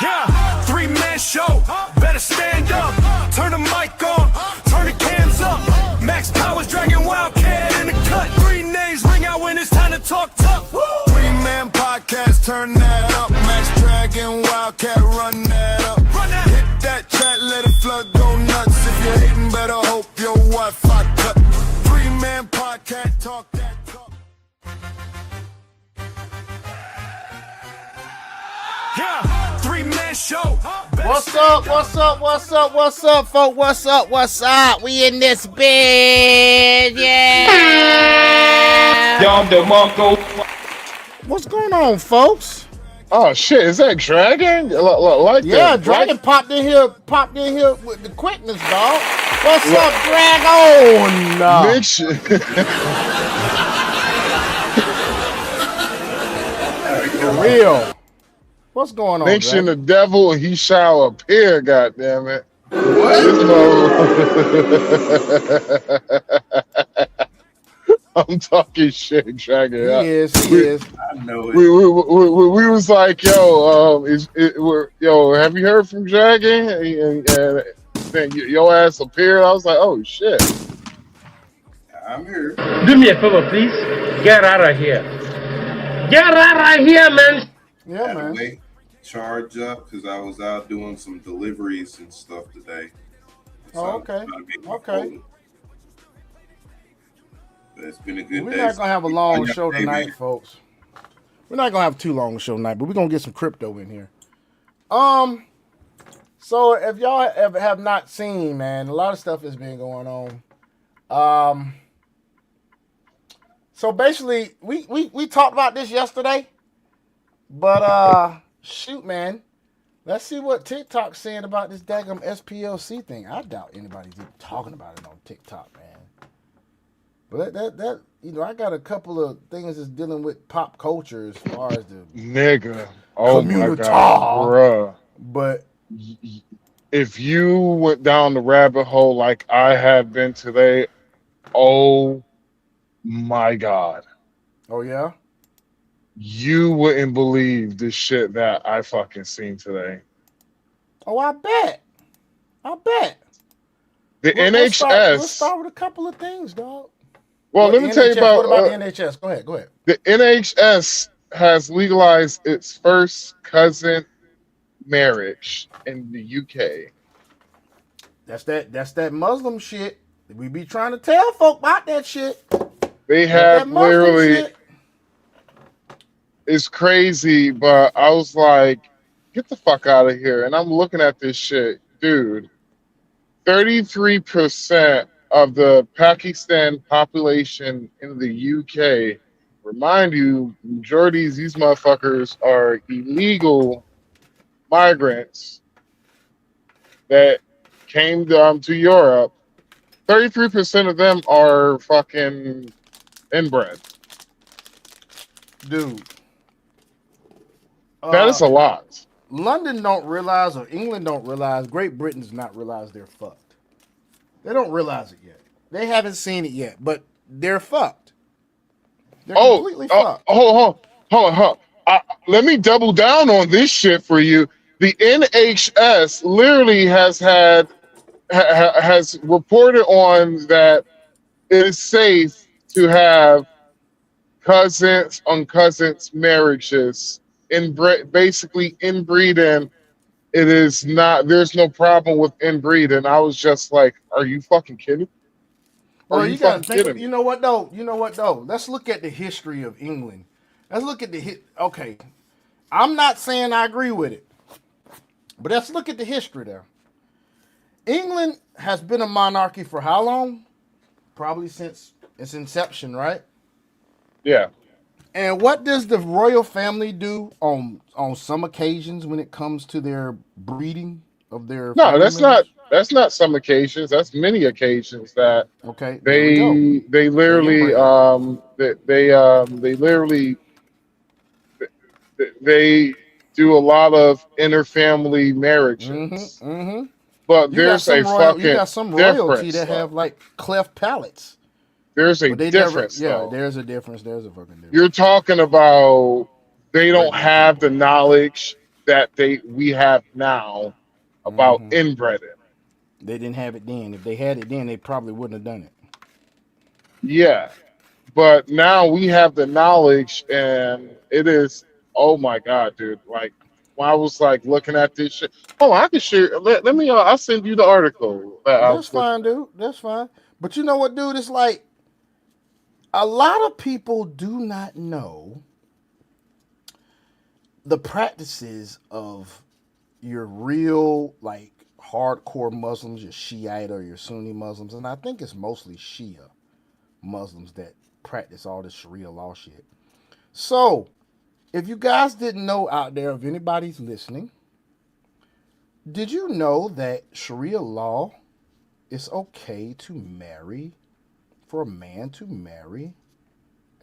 Yeah, three-man show, better stand up. Turn the mic on, turn the cams up. Max Powers, Dragon Wildcat in the cut. Three names ring out when it's time to talk tough. Three-man podcast, turn that up. Max Dragon Wildcat, run that up. Hit that track, let it flood, go nuts. If you're hating, better hope your Wi-Fi cut. Three-man podcast, talk that talk. Yeah, three-man show. What's up, folk? What's up? We in this bed, yeah. Dom DeMarco. What's going on, folks? Oh shit, is that Dragon? Like Yeah, that, Dragon popped in here with the quickness, dog. What's up, Dragon? Mix For real. What's going on, Mention Dragon? the devil, he shall appear. Goddamn it! I'm talking shit, Dragon. He is. I know it. We was like, yo, have you heard from Dragon? And then your ass appeared. I was like, oh shit. I'm here. Do me a favor, please. Get out of here. Get out of here, man. Yeah, Had to man. wait, charge up because I was out doing some deliveries and stuff today. Oh, I'm trying to get my okay. phone. But it's been a good We're day. not gonna have a long show Hey, tonight, man. folks. We're not gonna have too long a show tonight, but we're gonna get some crypto in here. So if y'all ever have not seen, man, a lot of stuff has been going on. So basically, we talked about this yesterday, but shoot, man, let's see what TikTok's saying about this daggum SPLC thing. I doubt anybody's even talking about it on TikTok, man. But that I got a couple of things that's dealing with pop culture as far as the Nigga. Oh my Community. god, bruh. but If you went down the rabbit hole like I have been today, oh my god. oh yeah. You wouldn't believe the shit that I fucking seen today. Oh, I bet. The Let's NHS. start with a couple of things, dog. Well, What, let me tell you NHS, about what about the NHS? Go ahead. the NHS has legalized its first cousin marriage in the UK. That's that Muslim shit. We be trying to tell folk about that shit. They That have Muslim literally, shit. it's crazy, but I was like, get the fuck out of here. And I'm looking at this shit, dude. 33% of the Pakistan population in the UK, remind you, majority of these motherfuckers are illegal migrants that came to Europe. 33% of them are fucking inbred. Dude. That is a lot. London don't realize, or England don't realize, Great Britain does not realize they're fucked. They don't realize it yet. They haven't seen it yet, but they're fucked. They're completely fucked. Hold on. Let me double down on this shit for you. The NHS literally has reported on that it is safe to have cousins on cousins marriages. Basically inbreeding, it is not. There's no problem with inbreeding. I was just like, are you fucking kidding? Well, you gotta think. You know what though? Let's look at the history of England. Let's look at Okay, I'm not saying I agree with it, but let's look at the history there. England has been a monarchy for how long? Probably since its inception, right? Yeah. And what does the royal family do on some occasions when it comes to their breeding of their? No, that's not some occasions. That's many occasions that okay. they literally they do a lot of interfamily marriages. But there's you got some royalty difference. that have like cleft palates. There's a difference. There's a difference. There's a fucking difference. You're talking about they don't have the knowledge that we have now about Hmm. inbreeding. They didn't have it then. If they had it then, they probably wouldn't have done it. Yeah, but now we have the knowledge, and it is, oh my god, dude! Like when I was like looking at this shit. Oh, I can share. Let me. I'll send you the article that I That's was looking fine, dude. That's fine. But you know what, dude? It's like a lot of people do not know the practices of your real, like, hardcore Muslims, your Shiite or your Sunni Muslims, and I think it's mostly Shia Muslims that practice all this Sharia law shit. So, if you guys didn't know out there, if anybody's listening, did you know that Sharia law it's okay to marry, for a man to marry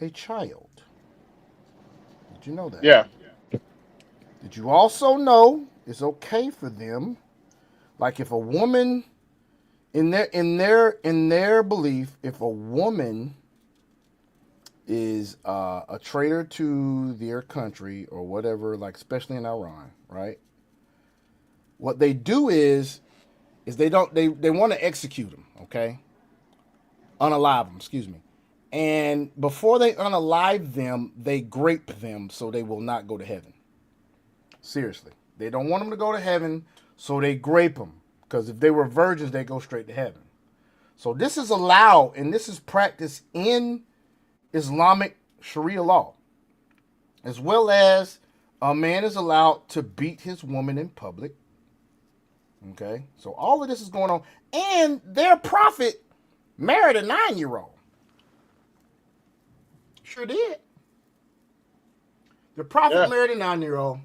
a child? Did you know that? Yeah, Did you also know it's okay for them, like if a woman in their belief, if a woman is a traitor to their country or whatever, like especially in Iran, right? What they do is they want to execute them, okay? Unalive them, excuse me. And before they unalive them, they grape them so they will not go to heaven. Seriously. They don't want them to go to heaven, so they grape them. Because if they were virgins, they go straight to heaven. So this is allowed, and this is practiced in Islamic Sharia law. As well as a man is allowed to beat his woman in public. Okay? So all of this is going on. And their prophet married a 9-year-old. Sure did. The prophet yeah. married a 9-year-old.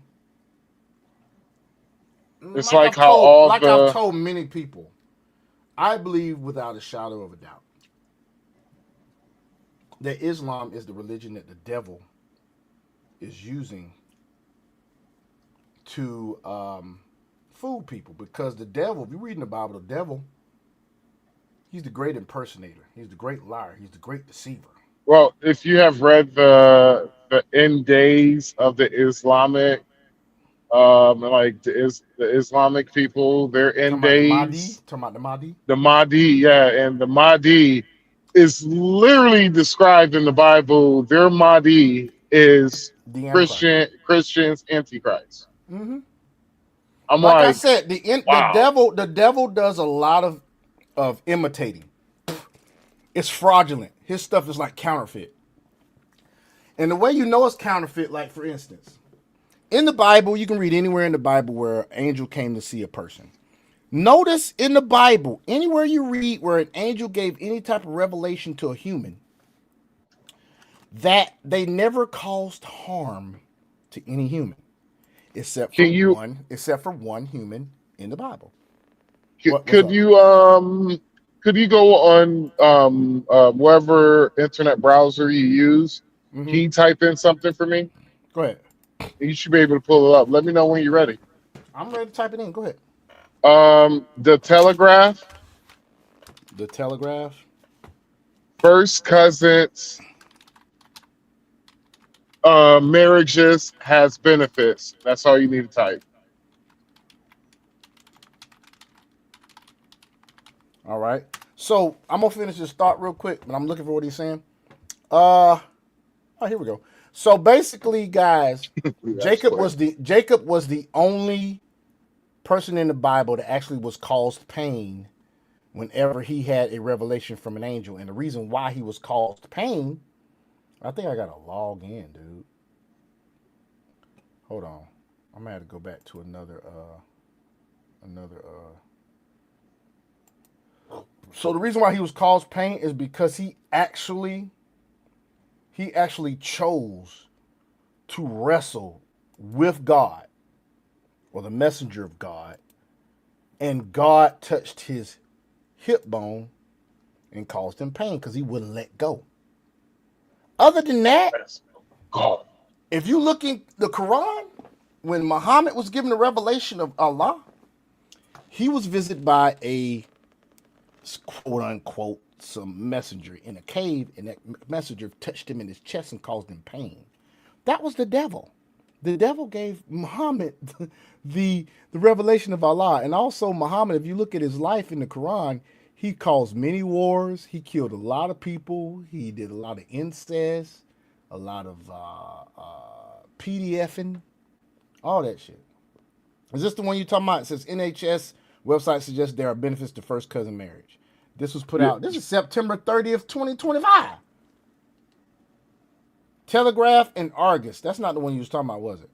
It's like how all I've the told many people, I believe without a shadow of a doubt that Islam is the religion that the devil is using to fool people. Because the devil, if you read in the Bible, the devil, he's the great impersonator. He's the great liar. He's the great deceiver. well, if you have read the end days of the Islamic, like the Islamic people, their Talking end about the Mahdi. days, Talking about the Mahdi. the Mahdi, yeah, and the Mahdi is literally described in the Bible. Their Mahdi is The Antichrist. Christians Antichrist. Mm-hmm. I'm Like I like, said, wow. the devil does a lot of imitating. It's fraudulent. His stuff is like counterfeit. And the way you know it's counterfeit, like for instance, in the Bible, you can read anywhere in the Bible where an angel came to see a person. Notice in the Bible, anywhere you read where an angel gave any type of revelation to a human, that they never caused harm to any human, except for Can you one human in the Bible. c- What's up? could you go on whatever internet browser you use? Can Mm-hmm. you type in something for me? Go ahead. You should be able to pull it up. Let me know when you're ready. I'm ready to type it in. Go ahead. The Telegraph, The Telegraph. first cousins, marriages has benefits. That's all you need to type. All right. So I'm gonna finish this thought real quick, but I'm looking for what he's saying. Oh, here we go. So basically, guys, That's quick. Jacob was the only person in the Bible that actually was caused pain whenever he had a revelation from an angel. And the reason why he was caused pain, I think I gotta log in, dude. Hold on. I'm gonna have to go back to another. So the reason why he was caused pain is because he actually chose to wrestle with God or the messenger of God, and God touched his hip bone and caused him pain because he wouldn't let go. Other than that, Let's go. if you look in the Quran, when Muhammad was given the revelation of Allah, he was visited by a quote unquote some messenger in a cave, and that messenger touched him in his chest and caused him pain. That was the devil. The devil gave Muhammad the revelation of Allah, and also Muhammad. If you look at his life in the Quran, he caused many wars. He killed a lot of people. He did a lot of incest, a lot of PDFing, all that shit. Is this the one you talking about? It says NHS website suggests there are benefits to first cousin marriage. This was put out. This is September 30th, 2025. Telegraph and Argus. That's not the one you was talking about, was it?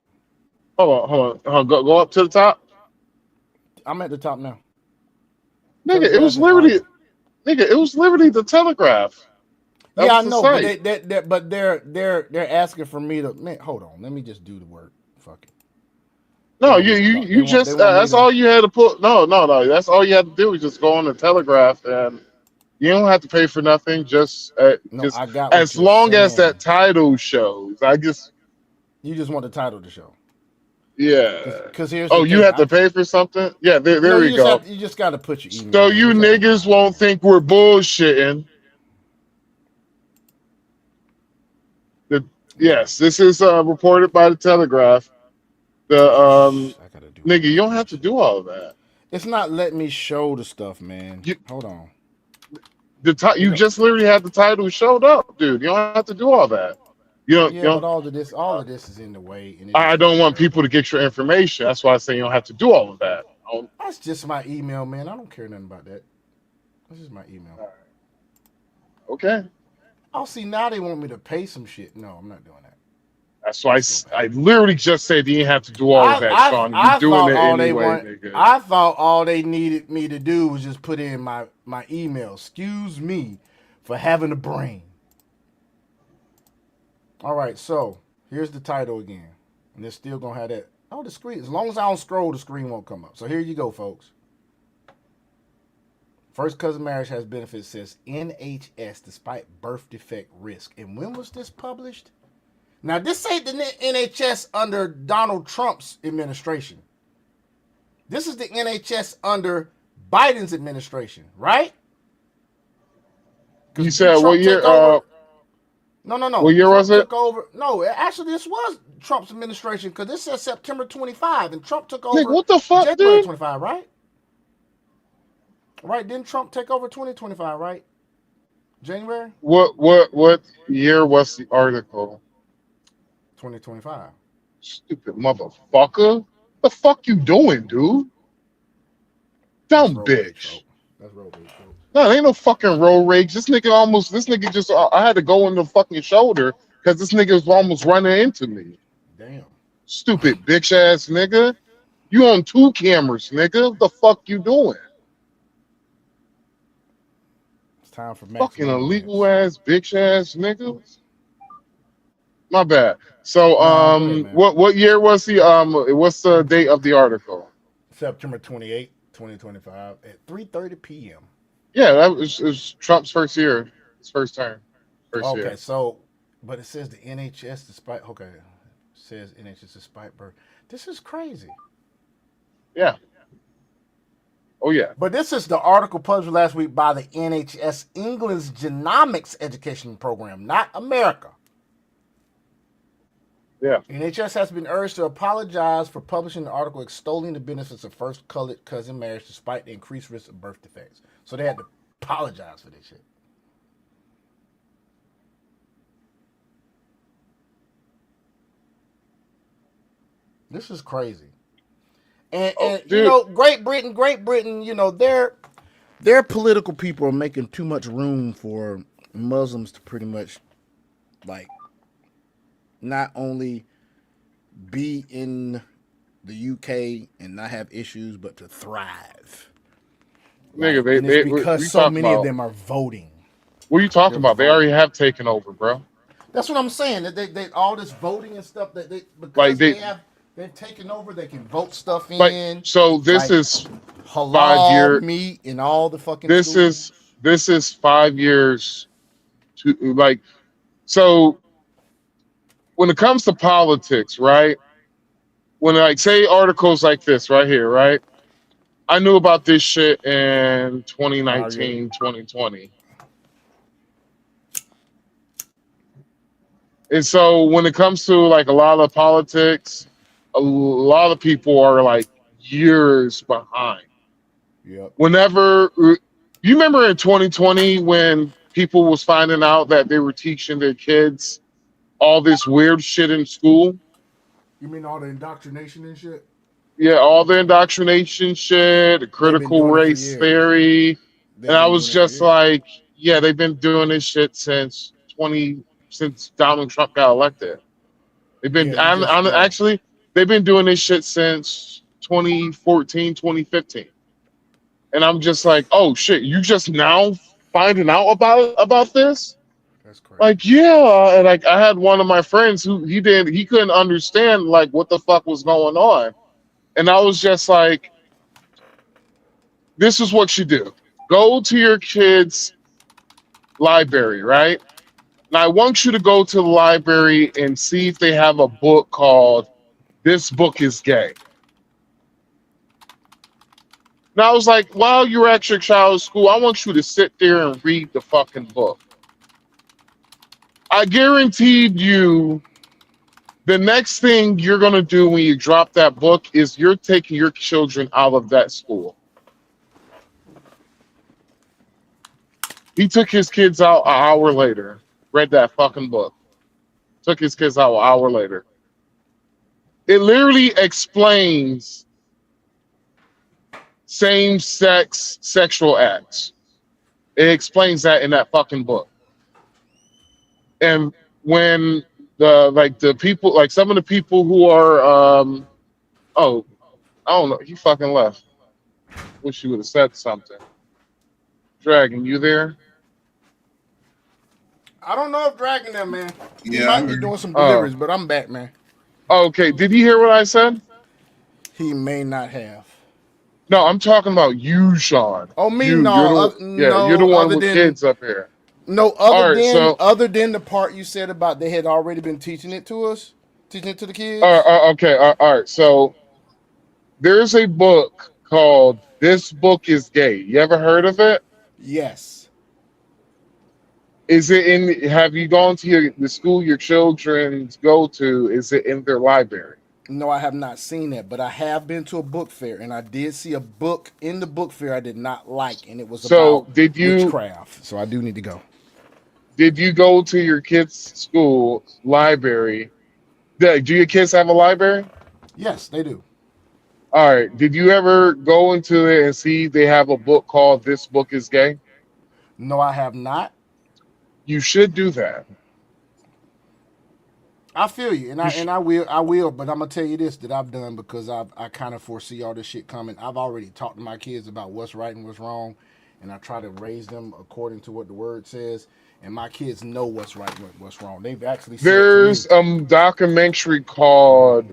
Hold on. Go up to the top. I'm at the top now. Nigga, it was literally the Telegraph. That Yeah, I was the know, site. but they're asking for me to. Man, hold on. Let me just do the work. Fuck it. No, They you want just me that's to- all you had to put. No. That's all you had to do was just go on the Telegraph, and you don't have to pay for nothing. Just No, just I got what as you're long as saying. that title shows. You just want the title to show. Yeah. Because here's Oh, the you thing. have to pay for something? Yeah, there No, you go. you just got to put your email. So in. you It's all niggas right. won't think we're bullshitting. Yes, this is reported by the Telegraph. The I gotta do nigga, you don't have to do all of that. It's not letting me show the stuff, man. You- Hold on. You just literally had the title showed up, dude. You don't have to do all that. You Yeah, don't. but all of this is in the way. And I don't want people to get your information. That's why I say you don't have to do all of that. That's just my email, man. I don't care nothing about that. That's just my email. Okay. Oh, see, now they want me to pay some shit. No, I'm not doing that. That's why I literally just said you didn't have to do all of that, Sean. You're doing it anyway, nigga. I thought all they needed me to do was just put in my email. Excuse me for having a brain. All right, so here's the title again. And they're still going to have that. Oh, the screen. As long as I don't scroll, the screen won't come up. So here you go, folks. First cousin marriage has benefits, says NHS despite birth defect risk. And when was this published? Now, this ain't the NHS under Donald Trump's administration. This is the NHS under Biden's administration, right? You said what year? No. What year was it? Took over. No, actually, this was Trump's administration because this says September 25, and Trump took over. Nigga, what the fuck, January dude? 25, right? Right? Didn't Trump take over 2025, right? January What year was the article? 2025. Stupid motherfucker. The fuck you doing, dude? Dumb bitch. That's road rage, folks. No, it ain't no fucking road rage. This nigga just, I had to go in the fucking shoulder because this nigga was almost running into me. Damn. Stupid bitch ass nigga. You on 2 cameras, nigga. What the fuck you doing? It's time for Fucking illegal ass bitch ass nigga. My bad. So, Nah, go ahead, man. what year was the what's the date of the article? September 28, 2025 at 3:30 p.m. Yeah, that was Trump's first year, his first term, first year. Okay, so, but it says the NHS despite, okay, it says NHS despite birth. This is crazy. Yeah. Oh yeah. But this is the article published last week by the NHS England's genomics education program, not America. Yeah. NHS has been urged to apologize for publishing an article extolling the benefits of first cousin marriage despite the increased risk of birth defects. So they had to apologize for this shit. This is crazy. And you know, Great Britain, you know, their political people are making too much room for Muslims to pretty much like not only be in the UK and not have issues, but to thrive. Nigga, And it's because so many of them are voting. What are you talking about? They already have taken over, bro. That's what I'm saying. That they all this voting and stuff that they've taken over. They can vote stuff in. Like, so this is halal 5 year meat and all the fucking. This is 5 years to like. So when it comes to politics, right? When like say articles like this right here, right? I knew about this shit in 2019, 2020. And so when it comes to like a lot of politics, a lot of people are like years behind. Yep. Whenever you remember in 2020 when people was finding out that they were teaching their kids all this weird shit in school. You mean all the indoctrination and shit? Yeah, all the indoctrination shit, the critical doing it for race years. theory. They've And I been was doing it for just years. like, yeah, they've been doing this shit since Donald Trump got elected. They've been Yeah, you just- yeah. actually they've been doing this shit since 2014, 2015. And I'm just like, oh shit, you just now finding out about this? That's crazy. Like, yeah. And like I had one of my friends who he couldn't understand like what the fuck was going on. And I was just like, this is what you do. Go to your kid's library, right? And I want you to go to the library and see if they have a book called This Book is Gay. And I was like, while you're at your child's school, I want you to sit there and read the fucking book. I guaranteed you the next thing you're going to do when you drop that book is you're taking your children out of that school. He took his kids out an hour later, read that fucking book. Took his kids out an hour later. It literally explains same-sex sexual acts. It explains that in that fucking book. And when the people, like some of the people who are oh, I don't know, he fucking left. Wish he would have said something. Dragon, you there? I don't know if Dragon them, man. He Yeah, might I be heard. doing some deliveries, but I'm back, man. Okay, did he hear what I said? He may not have. No, I'm talking about you, Sean. Oh, me? You, No, you're the one other with than- kids up here. No, All right, other than the part you said about they had already been teaching it to us, teaching it to the kids. Okay, all right. So there's a book called This Book is Gay. You ever heard of it? Yes. Is it in? Have you gone to the school your children go to? Is it in their library? No, I have not seen that, but I have been to a book fair, and I did see a book in the book fair I did not like, and it was So, about did you- witchcraft. So I do need to go. Did you go to your kids' school library? Do your kids have a library? Yes, they do. All right. Did you ever go into it and see they have a book called This Book is Gay? No, I have not. You should do that. I feel you, and I will, but I'm gonna tell you this that I've done because I kind of foresee all this shit coming. I've already talked to my kids about what's right and what's wrong, and I try to raise them according to what the word says. And my kids know what's right and what's wrong. They've actually said to There's me, a documentary called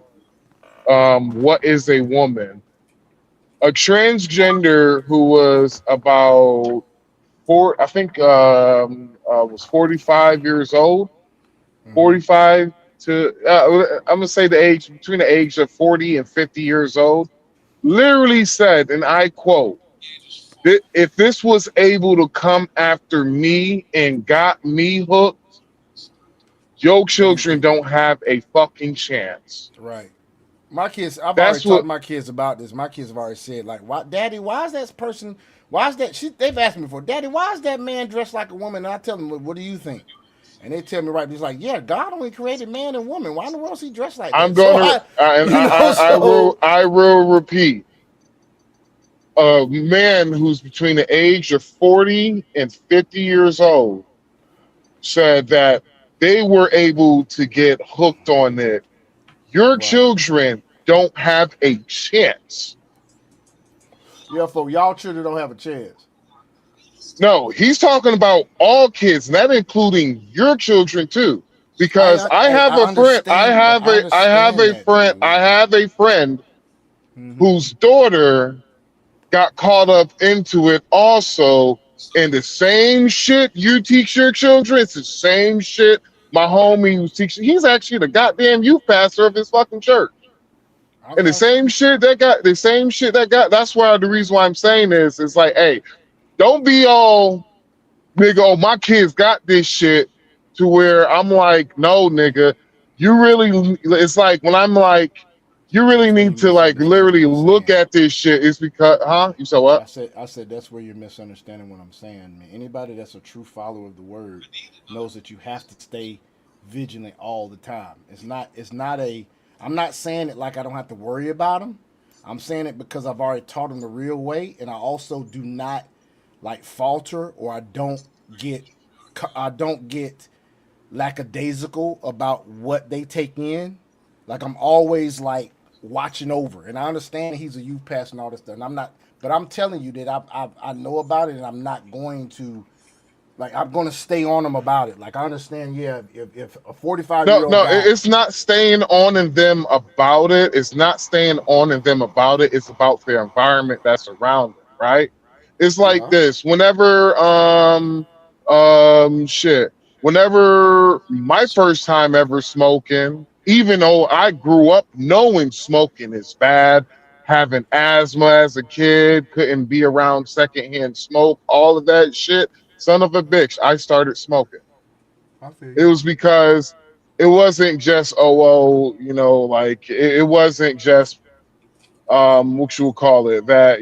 What is a Woman? A transgender who was about was 45 years old, 45 to I'm gonna say the age between the age of 40 and 50 years old, literally said, and I quote, if this was able to come after me and got me hooked, your children don't have a fucking chance. right. My kids, I've That's already talked to my kids about this. My kids have already said, like, "Why, Daddy? Why is that person? Why is that?" They've asked me before, "Daddy, why is that man dressed like a woman?" And I tell them, "What do you think?" And they tell me right. He's like, "Yeah, God only created man and woman. Why in the world is he dressed like that?" I'm going I will repeat. A man who's between the age of 40 and 50 years old said that they were able to get hooked on it. Your children don't have a chance. Yeah, folks, y'all children don't have a chance. No, he's talking about all kids, and that including your children too. Because I have a friend whose daughter got caught up into it also, and the same shit you teach your children, it's the same shit my homie who's teaching. He's actually the goddamn youth pastor of his fucking church. And the same shit that got that's why the reason why I'm saying this is like, hey, don't be all nigga, oh, my kids got this shit to where I'm like, no, nigga, you really. It's like when I'm like, you really That's where need you to like misunderstand literally what I'm look saying. at this shit. It's because, huh? You said what? I said that's where you're misunderstanding what I'm saying, man. Anybody that's a true follower of the word knows that you have to stay vigilant all the time. It's not a I'm not saying it like I don't have to worry about them. I'm saying it because I've already taught them the real way, and I also do not like falter, or get I don't get lackadaisical about what they take in. Like I'm always like watching over, and I understand he's a youth pastor and all this stuff. And I'm not, but I'm telling you that I know about it, and I'm not going to like I'm going to stay on him about it. Like I understand, yeah, if a 45-year-old No, guy, it's not staying on in them about it. It's not staying on in them about it. It's about the environment that's around them, right? It's like yeah, this. Whenever shit. Whenever my first time ever smoking, even though I grew up knowing smoking is bad, having asthma as a kid, couldn't be around secondhand smoke, all of that shit, son of a bitch, I started smoking. I feel It you. was because it wasn't just like it wasn't just what you would call it, that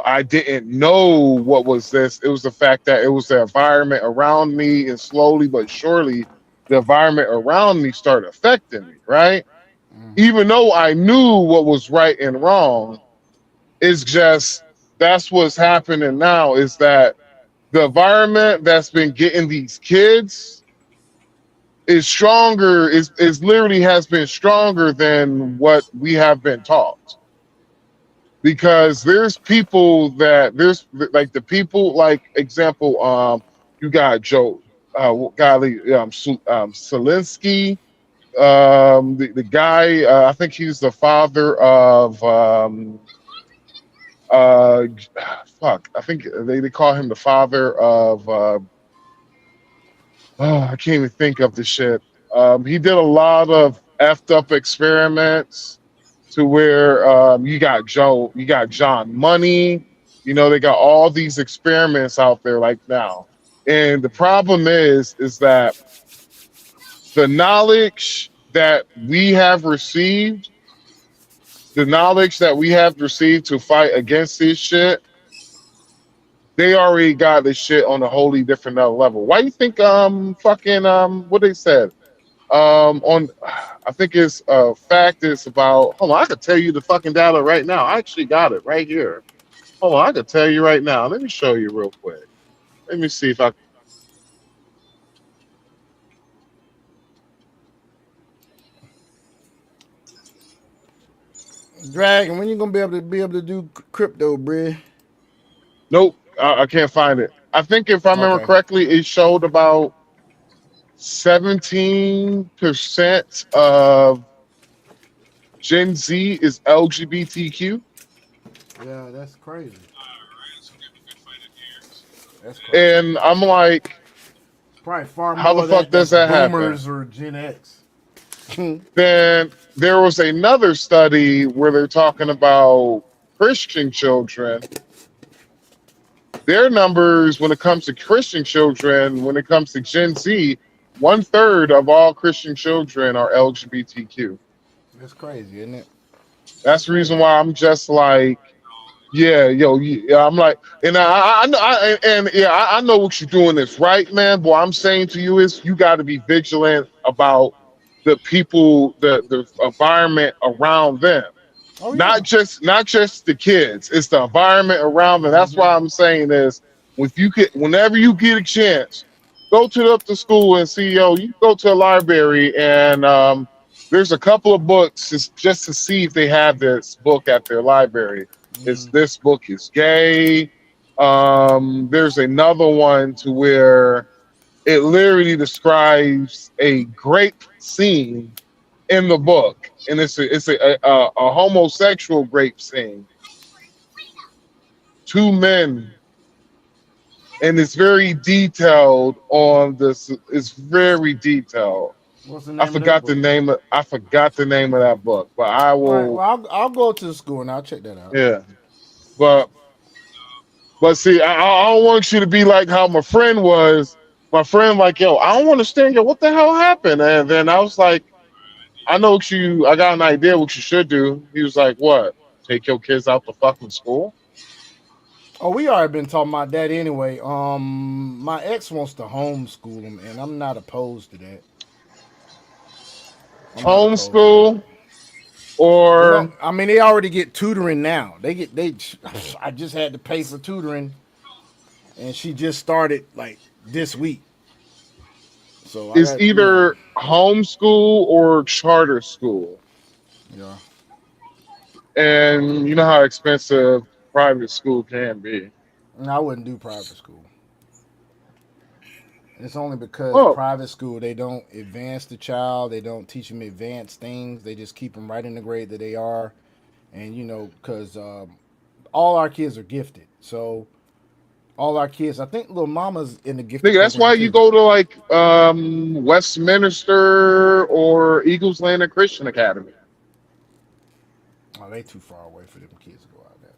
I didn't know what was this. It was the fact that it was the environment around me, and slowly but surely the environment around me started affecting me, right? Mm-hmm. Even though I knew what was right and wrong, it's just that's what's happening now, is that the environment that's been getting these kids is stronger, is literally has been stronger than what we have been taught. Because there's people that there's like the people, like example, you got Joe golly Zelensky, the guy, I think he's the father of uh fuck, I think they call him the father of oh, I can't even think of the shit. He did a lot of effed up experiments to where you got John Money. They got all these experiments out there like now. And the problem is that the knowledge that we have received, the knowledge that we have received to fight against this shit, they already got this shit on a wholly different level. Why you think fucking what they said? On I think it's fact is about, hold on, I could tell you the fucking data right now. I actually got it right here. Hold on, I could tell you right now. Let me show you real quick. Let me see if I Dragon, when you gonna be able to do crypto, bruh? nope, I can't find it. I think if I remember Okay. correctly, it showed about 17% of Gen Z is LGBTQ. Yeah, that's crazy. That's crazy. And I'm like, Probably far how more the of fuck that does that's that happen? boomers or Gen X. Then there was another study where they're talking about Christian children. Their numbers, when it comes to Christian children, when it comes to Gen Z, 1/3 of all Christian children are LGBTQ. That's crazy, isn't it? That's That's the reason crazy. why I'm just like, yeah, yo, yeah, I'm like, and I know, I know what you're doing is right, man. What I'm saying to you is, you got to be vigilant about the people, the environment around them, Oh not yeah. just the kids. It's the environment around them. That's Hmm. why I'm saying is, if you could, whenever you get a chance, go up to school and see, yo, you go to a library, and there's a couple of books just to see if they have this book at their library. It's This book is gay. There's another one to where it literally describes a grape scene in the book, and it's a homosexual grape scene. Two men, and it's very detailed on this. It's very detailed. What's the name of that book? I forgot the name of that book, but I All right. will. Well, I'll go to the school and I'll check that out. Yeah, but see, I don't want you to be like how my friend was. my friend like, yo, I don't understand, yo, what the hell happened? And then I was like, I know what you. I got an idea what you should do. He was like, what? Take your kids out the fucking school? Oh, we already been talking about that anyway. My ex wants to homeschool them, and I'm not opposed to that. I'm not opposed to that. Homeschool or I mean, they already get tutoring now. I just had to pay for tutoring, and she just started like this week. So is either homeschool or charter school. yeah. And you know how expensive private school can be. No, I wouldn't do private school. It's only because Oh, private school they don't advance the child. They don't teach them advanced things. They just keep them right in the grade that they are, and because all our kids are gifted. So all our kids, I think, little mama's in the gifted. nigga, that's why you go to like Westminster or Eagles Landing Christian Academy. Oh, they too far away for them kids to go out there.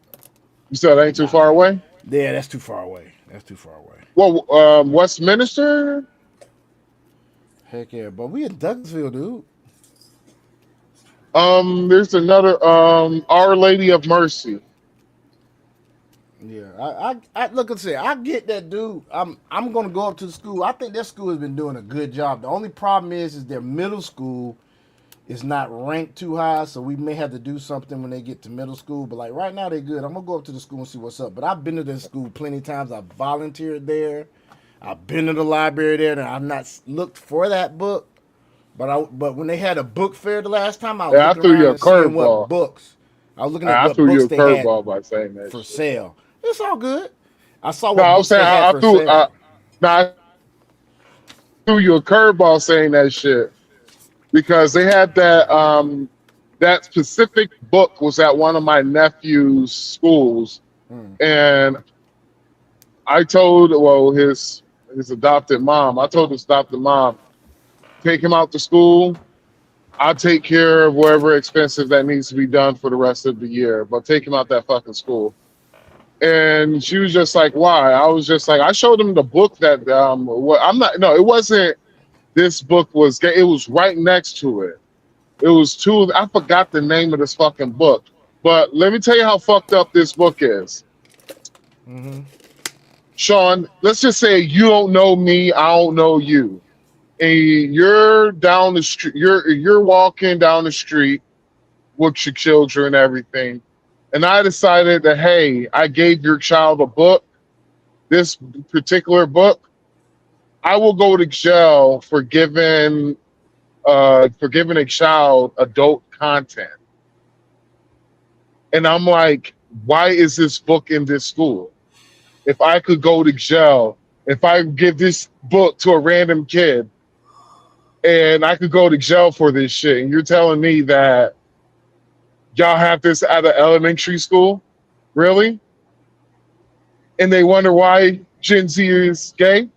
You said that ain't too far away? Yeah, that's too far away. That's too far away. Well, Westminster? Heck yeah, but we in Douglasville, dude. There's another Our Lady of Mercy. Yeah, I look and say, I get that, dude. I'm gonna go up to the school. I think that school has been doing a good job. The only problem is their middle school is not ranked too high, so we may have to do something when they get to middle school. But like right now, they're good. I'm gonna go up to the school and see what's up. But I've been to this school plenty of times. I've volunteered there. I've been to the library there, and I've not looked for that book. But when they had a book fair the last time, I was Yeah, I looking threw around you a and seeing what curveball. books. I was looking at I what threw you books a they had curveball by saying that for shit. sale. It's all good. I saw what No, I was books they saying had I for threw sale. I threw you a curveball saying that shit because they had that specific book was at one of my nephew's schools, and I told his adopted mom. I told his adopted mom, take him out to school. I'll take care of whatever expensive that needs to be done for the rest of the year, but take him out that fucking school. And she was just like, why? I was just like, I showed him the book that it wasn't this book it was right next to it. It was I forgot the name of this fucking book. But let me tell you how fucked up this book is. Mm-hmm. Sean, let's just say you don't know me, I don't know you. And you're down the street, you're walking down the street with your children and everything. And I decided that, hey, I gave your child a book, this particular book. I will go to jail for giving a child adult content. And I'm like, why is this book in this school? If I could go to jail, if I give this book to a random kid and I could go to jail for this shit, and you're telling me that y'all have this at an elementary school? Really? And they wonder why Gen Z is gay?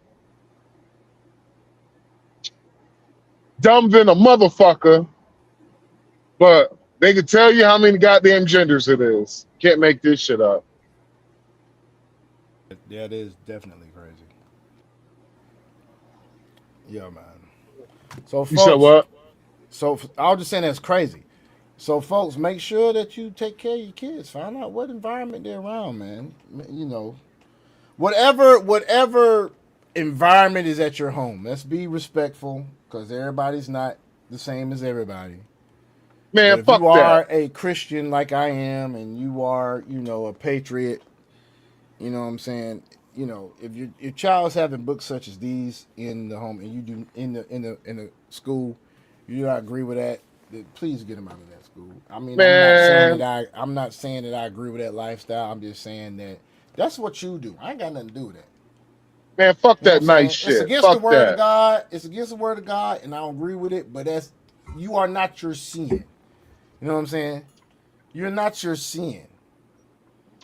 Dumb than a motherfucker, but they can tell you how many goddamn genders it is. Can't make this shit up. That is definitely crazy. Yeah, man. So folks, You said what? So I was just saying that's crazy. So folks, make sure that you take care of your kids. Find out what environment they're around, man. Whatever environment is at your home. Let's be respectful because everybody's not the same as everybody. Man, But if fuck you are that. a Christian like I am, and you are, a patriot, you know what I'm saying. If your child's having books such as these in the home, and you do in the school, you do not agree with that, then please get them out of that school. I mean, Man. I'm not saying that I agree with that lifestyle. I'm just saying that that's what you do. I ain't got nothing to do with that. Man, fuck You know that what I'm nice saying? It's shit. against Fuck the word of that. God. It's against the word of God, and I don't agree with it. But you are not your sin. You know what I'm saying? You're not your sin.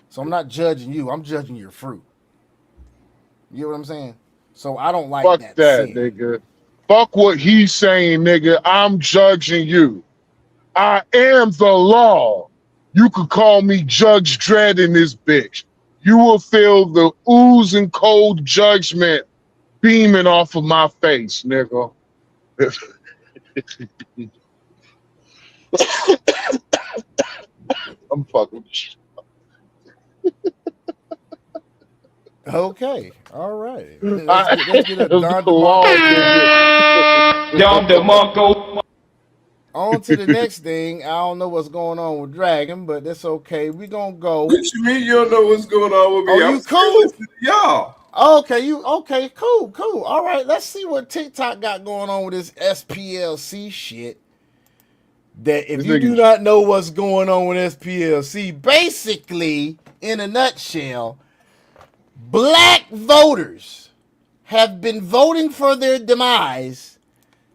So I'm not judging you. I'm judging your fruit. You know what I'm saying? So I don't like Fuck that that, sin. nigga. Fuck what he's saying, nigga. I'm judging you. I am the law. You could call me Judge Dredd in this bitch. You will feel the ooze and cold judgment beaming off of my face, nigga. I'm fucking with you. Okay, all right. Let's get a Don Long, DeMarco. nigga. Dom DeMarco. On to the next thing. I don't know what's going on with Dragon, but that's okay. We're gonna go. What you mean you don't know what's going on with me? Oh, I'm you still cool? listening to y'all. Okay, cool. All right, let's see what TikTok got going on with this SPLC shit. That if This you do nigga- not know what's going on with SPLC, basically, in a nutshell, black voters have been voting for their demise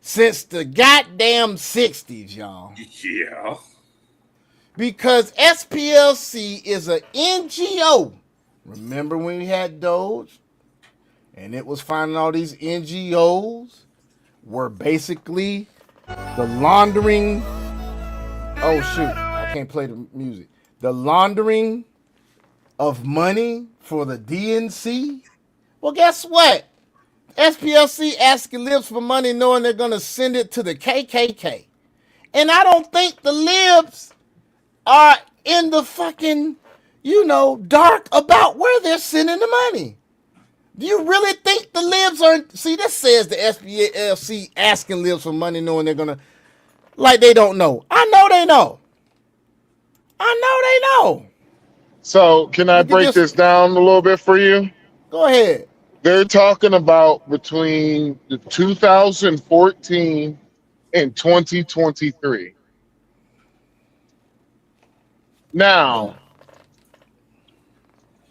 since the goddamn 60s, y'all. Yeah. Because SPLC is an NGO. Remember when we had Doge? And it was finding all these NGOs were basically the laundering. Oh, shoot. I can't play the music. The laundering of money for the DNC. Well, guess what? SPLC asking libs for money knowing they're going to send it to the KKK. And I don't think the libs are in the fucking, dark about where they're sending the money. Do you really think the libs are... See, this says the SPLC asking libs for money knowing they're going to... Like they don't know. I know they know. So, can I Look at break this. this down a little bit for you? Go ahead. They're talking about between the 2014 and 2023. Now,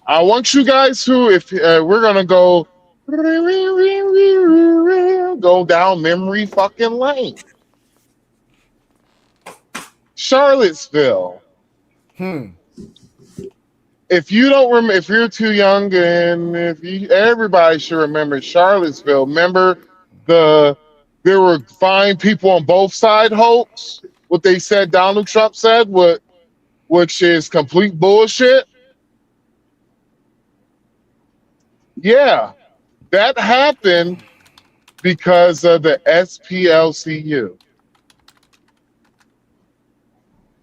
I want you guys to, if we're gonna go down memory fucking lane. Charlottesville. If you don't remember, if you're too young, and everybody should remember Charlottesville. Remember there were fine people on both sides hoax. What they said, Donald Trump said, which is complete bullshit. Yeah, that happened because of the SPLCU.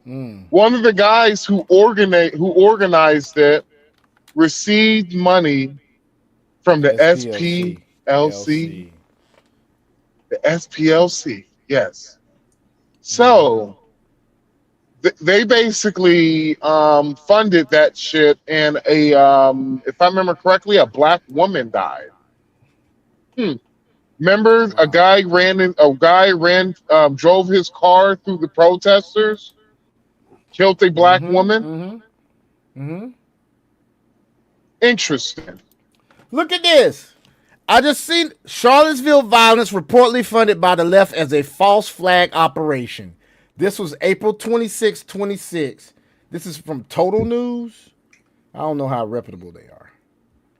One of the guys who organized it received money from the SPLC. The SPLC, yes. So they basically funded that shit, and if I remember correctly, a black woman died. Remember, a guy drove his car through the protesters, killed a black woman. Interesting. Look at this. I just seen Charlottesville violence reportedly funded by the left as a false flag operation. This was April 26, 26. This is from Total News. I don't know how reputable they are.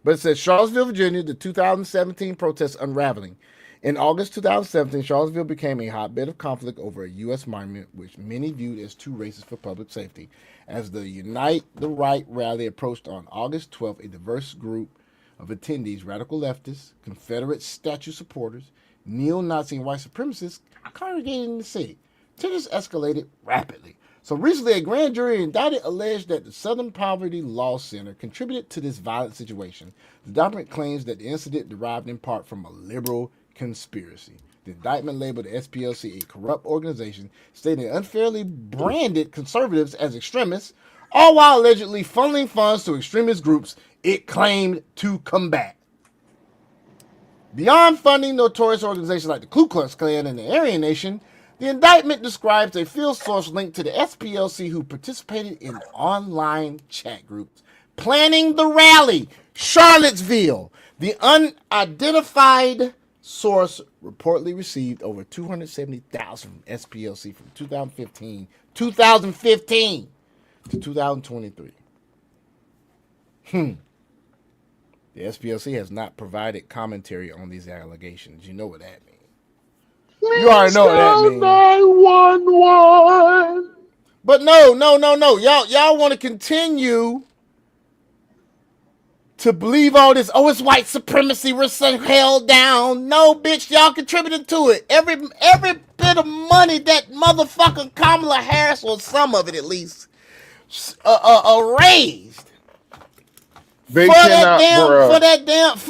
But it says Charlottesville, Virginia, the 2017 protests unraveling. In August 2017, Charlottesville became a hotbed of conflict over a U.S. monument, which many viewed as too racist for public safety. As the Unite the Right rally approached on August 12th, a diverse group of attendees, radical leftists, Confederate statue supporters, neo-Nazi and white supremacists congregated in the city. Tensions escalated rapidly. So recently, a grand jury indicted alleged that the Southern Poverty Law Center contributed to this violent situation. The document claims that the incident derived in part from a liberal conspiracy. The indictment labeled the SPLC a corrupt organization, stating it unfairly branded conservatives as extremists, all while allegedly funneling funds to extremist groups it claimed to combat. Beyond funding notorious organizations like the Ku Klux Klan and the Aryan Nation, the indictment describes a field source linked to the SPLC who participated in online chat groups planning the rally. Charlottesville. The unidentified source reportedly received over $270,000 from SPLC from 2015 to 2023. The SPLC has not provided commentary on these allegations. You know what that means. You already know what that means. 911. But no. Y'all want to continue to believe all this. Oh, it's white supremacy. We're so held down. No, bitch, y'all contributed to it. Every bit of money that motherfucking Kamala Harris, or some of it at least, raised They for cannot, bruh.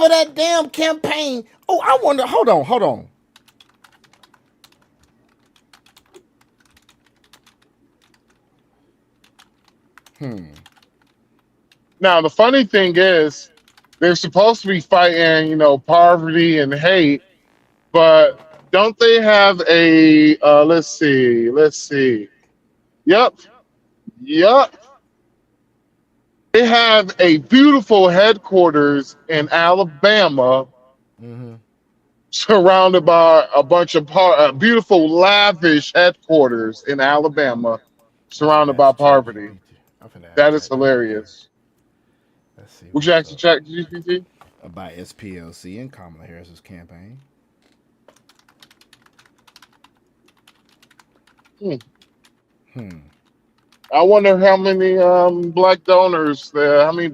that damn campaign. Oh, I wonder. Hold on. Now the funny thing is, they're supposed to be fighting, poverty and hate, but don't they have a? Let's see. Yep. They have a beautiful headquarters in Alabama, surrounded by a bunch of beautiful, lavish headquarters in Alabama, surrounded by poverty. That is hilarious. Let's see. Would you actually check GPT? About SPLC and Kamala Harris's campaign. I wonder how many black donors there. How many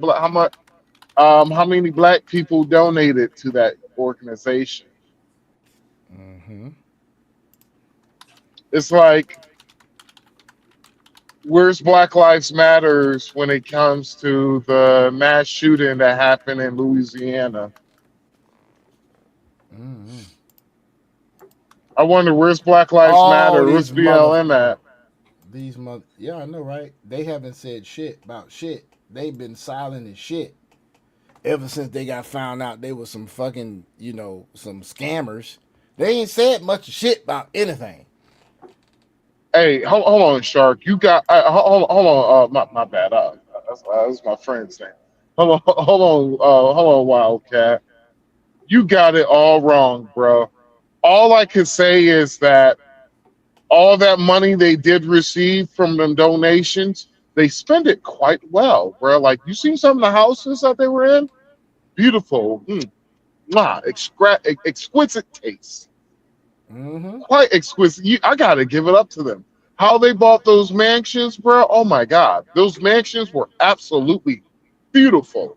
black people donated to that organization? It's like, where's Black Lives Matters when it comes to the mass shooting that happened in Louisiana? I wonder, where's Black Lives Matter? Where's BLM at? Yeah, I know, right? They haven't said shit about shit. They've been silent as shit ever since they got found out they were some fucking, some scammers. They ain't said much shit about anything. Hey, hold on, Shark. You got hold on. My bad. That's my friend's name. Hold on, Wildcat. You got it all wrong, bro. All I can say is that all that money they did receive from them donations, they spend it quite well, bro. Like, you seen some of the houses that they were in? Beautiful. Exquisite taste. Quite exquisite. I gotta give it up to them. How they bought those mansions, bro. Oh my God. Those mansions were absolutely beautiful.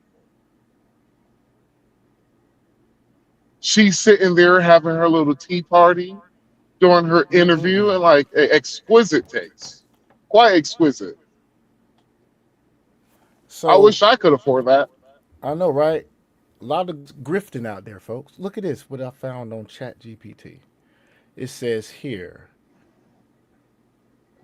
She's sitting there having her little tea party during her interview, and like, exquisite taste. Quite exquisite. So I wish I could afford that. I know, right? A lot of grifting out there, folks. Look at this, what I found on ChatGPT. It says here,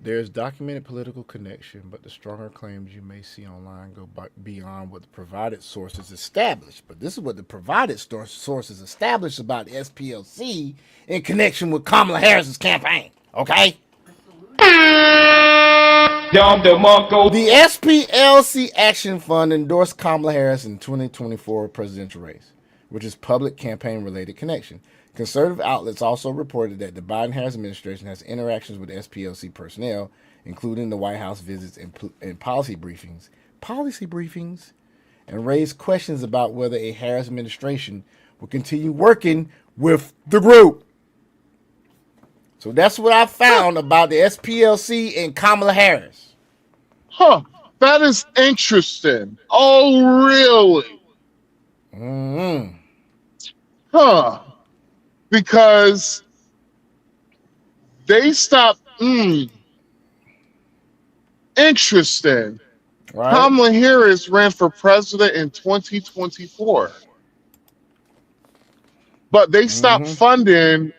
there's documented political connection, but the stronger claims you may see online go beyond what the provided sources established. But this is what the provided sources established about the SPLC in connection with Kamala Harris's campaign. Okay? The SPLC Action Fund endorsed Kamala Harris in 2024 presidential race, which is public campaign-related connection. Conservative outlets also reported that the Biden-Harris administration has interactions with SPLC personnel, including the White House visits and policy briefings, and raised questions about whether a Harris administration will continue working with the group. So that's what I found about the SPLC and Kamala Harris. That is interesting. Oh, really? Because they stopped. Interesting. Right. Kamala Harris ran for president in 2024, but they stopped funding.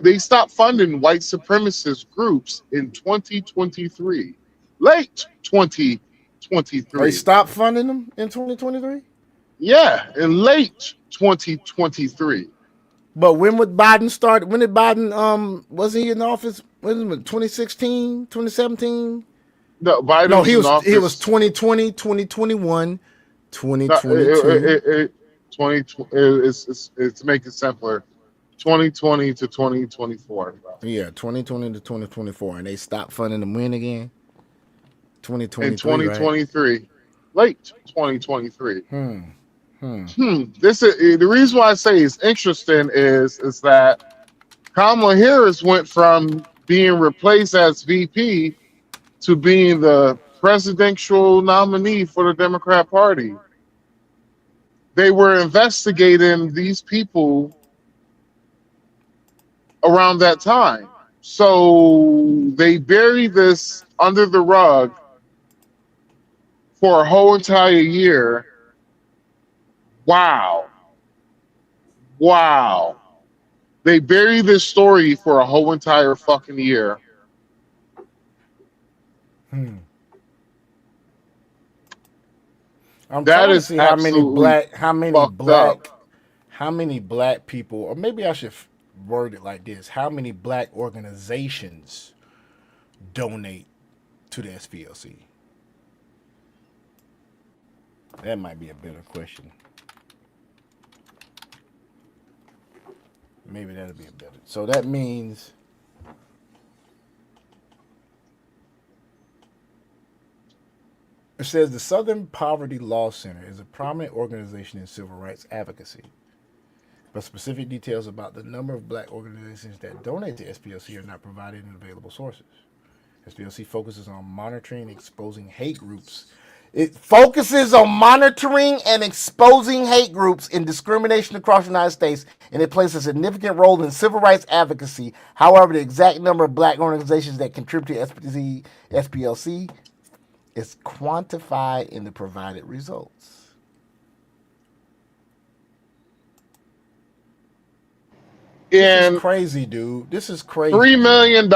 They stopped funding white supremacist groups in 2023, late 2023. They stopped funding them in 2023. Yeah, in late 2023. But when would Biden start? When did Biden was he in office? When was it, 2016, 2017? No, Biden was in office. It was 2020, 2021, 2022. It's to make it simpler. 2020 to 2024. Yeah, 2020 to 2024. And they stopped funding them when again? 2023. In 2023. Right? Late 2023. This is the reason why I say it's interesting is that Kamala Harris went from being replaced as VP to being the presidential nominee for the Democrat Party. they were investigating these people around that time. So they buried this under the rug for a whole entire year. Wow. Wow. They buried this story for a whole entire fucking year. I'm That trying to is see how many fucked black people, or maybe I should word it like this: how many black organizations donate to the SPLC? That might be a better question. Maybe that'll be a better. So that means it says the Southern Poverty Law Center is a prominent organization in civil rights advocacy. But specific details about the number of black organizations that donate to SPLC are not provided in available sources. SPLC focuses on monitoring and exposing hate groups. It focuses on monitoring and exposing hate groups and discrimination across the United States, and it plays a significant role in civil rights advocacy. However, the exact number of black organizations that contribute to SPLC is quantified in the provided results. This is crazy, dude. This is crazy. $3 million.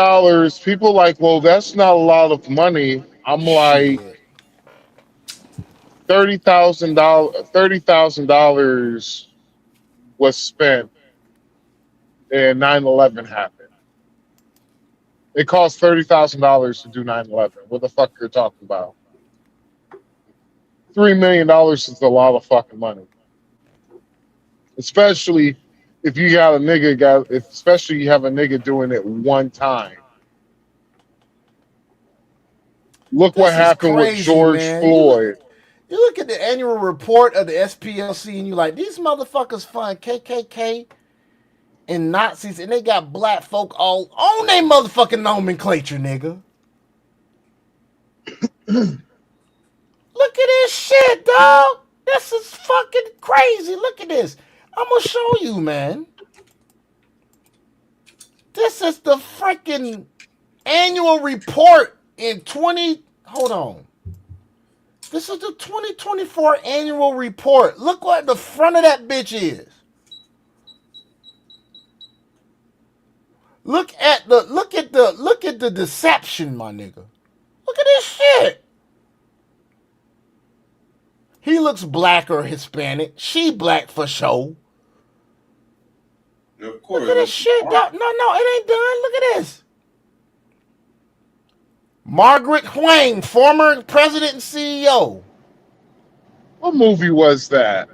People like, well, that's not a lot of money. I'm like, $30,000 was spent and 9/11 happened. It cost $30,000 to do 9/11. What the fuck you're talking about? $3 million is a lot of fucking money, especially if you got a nigga especially you have a nigga doing it one time. Look what happened with George Floyd. You look at the annual report of the SPLC and you're like, these motherfuckers fund KKK and Nazis, and they got black folk all on their motherfucking nomenclature, nigga. Look at this shit, dog. This is fucking crazy. Look at this. I'm gonna show you, man. This is the freaking annual report in hold on. This is the 2024 annual report. Look what the front of that bitch is. Look at the deception, my nigga. Look at this shit. He looks black or Hispanic. She black for sure. Of course. Look at this shit. No, it ain't done. Look at this. Margaret Huang, former president and CEO. What movie was that?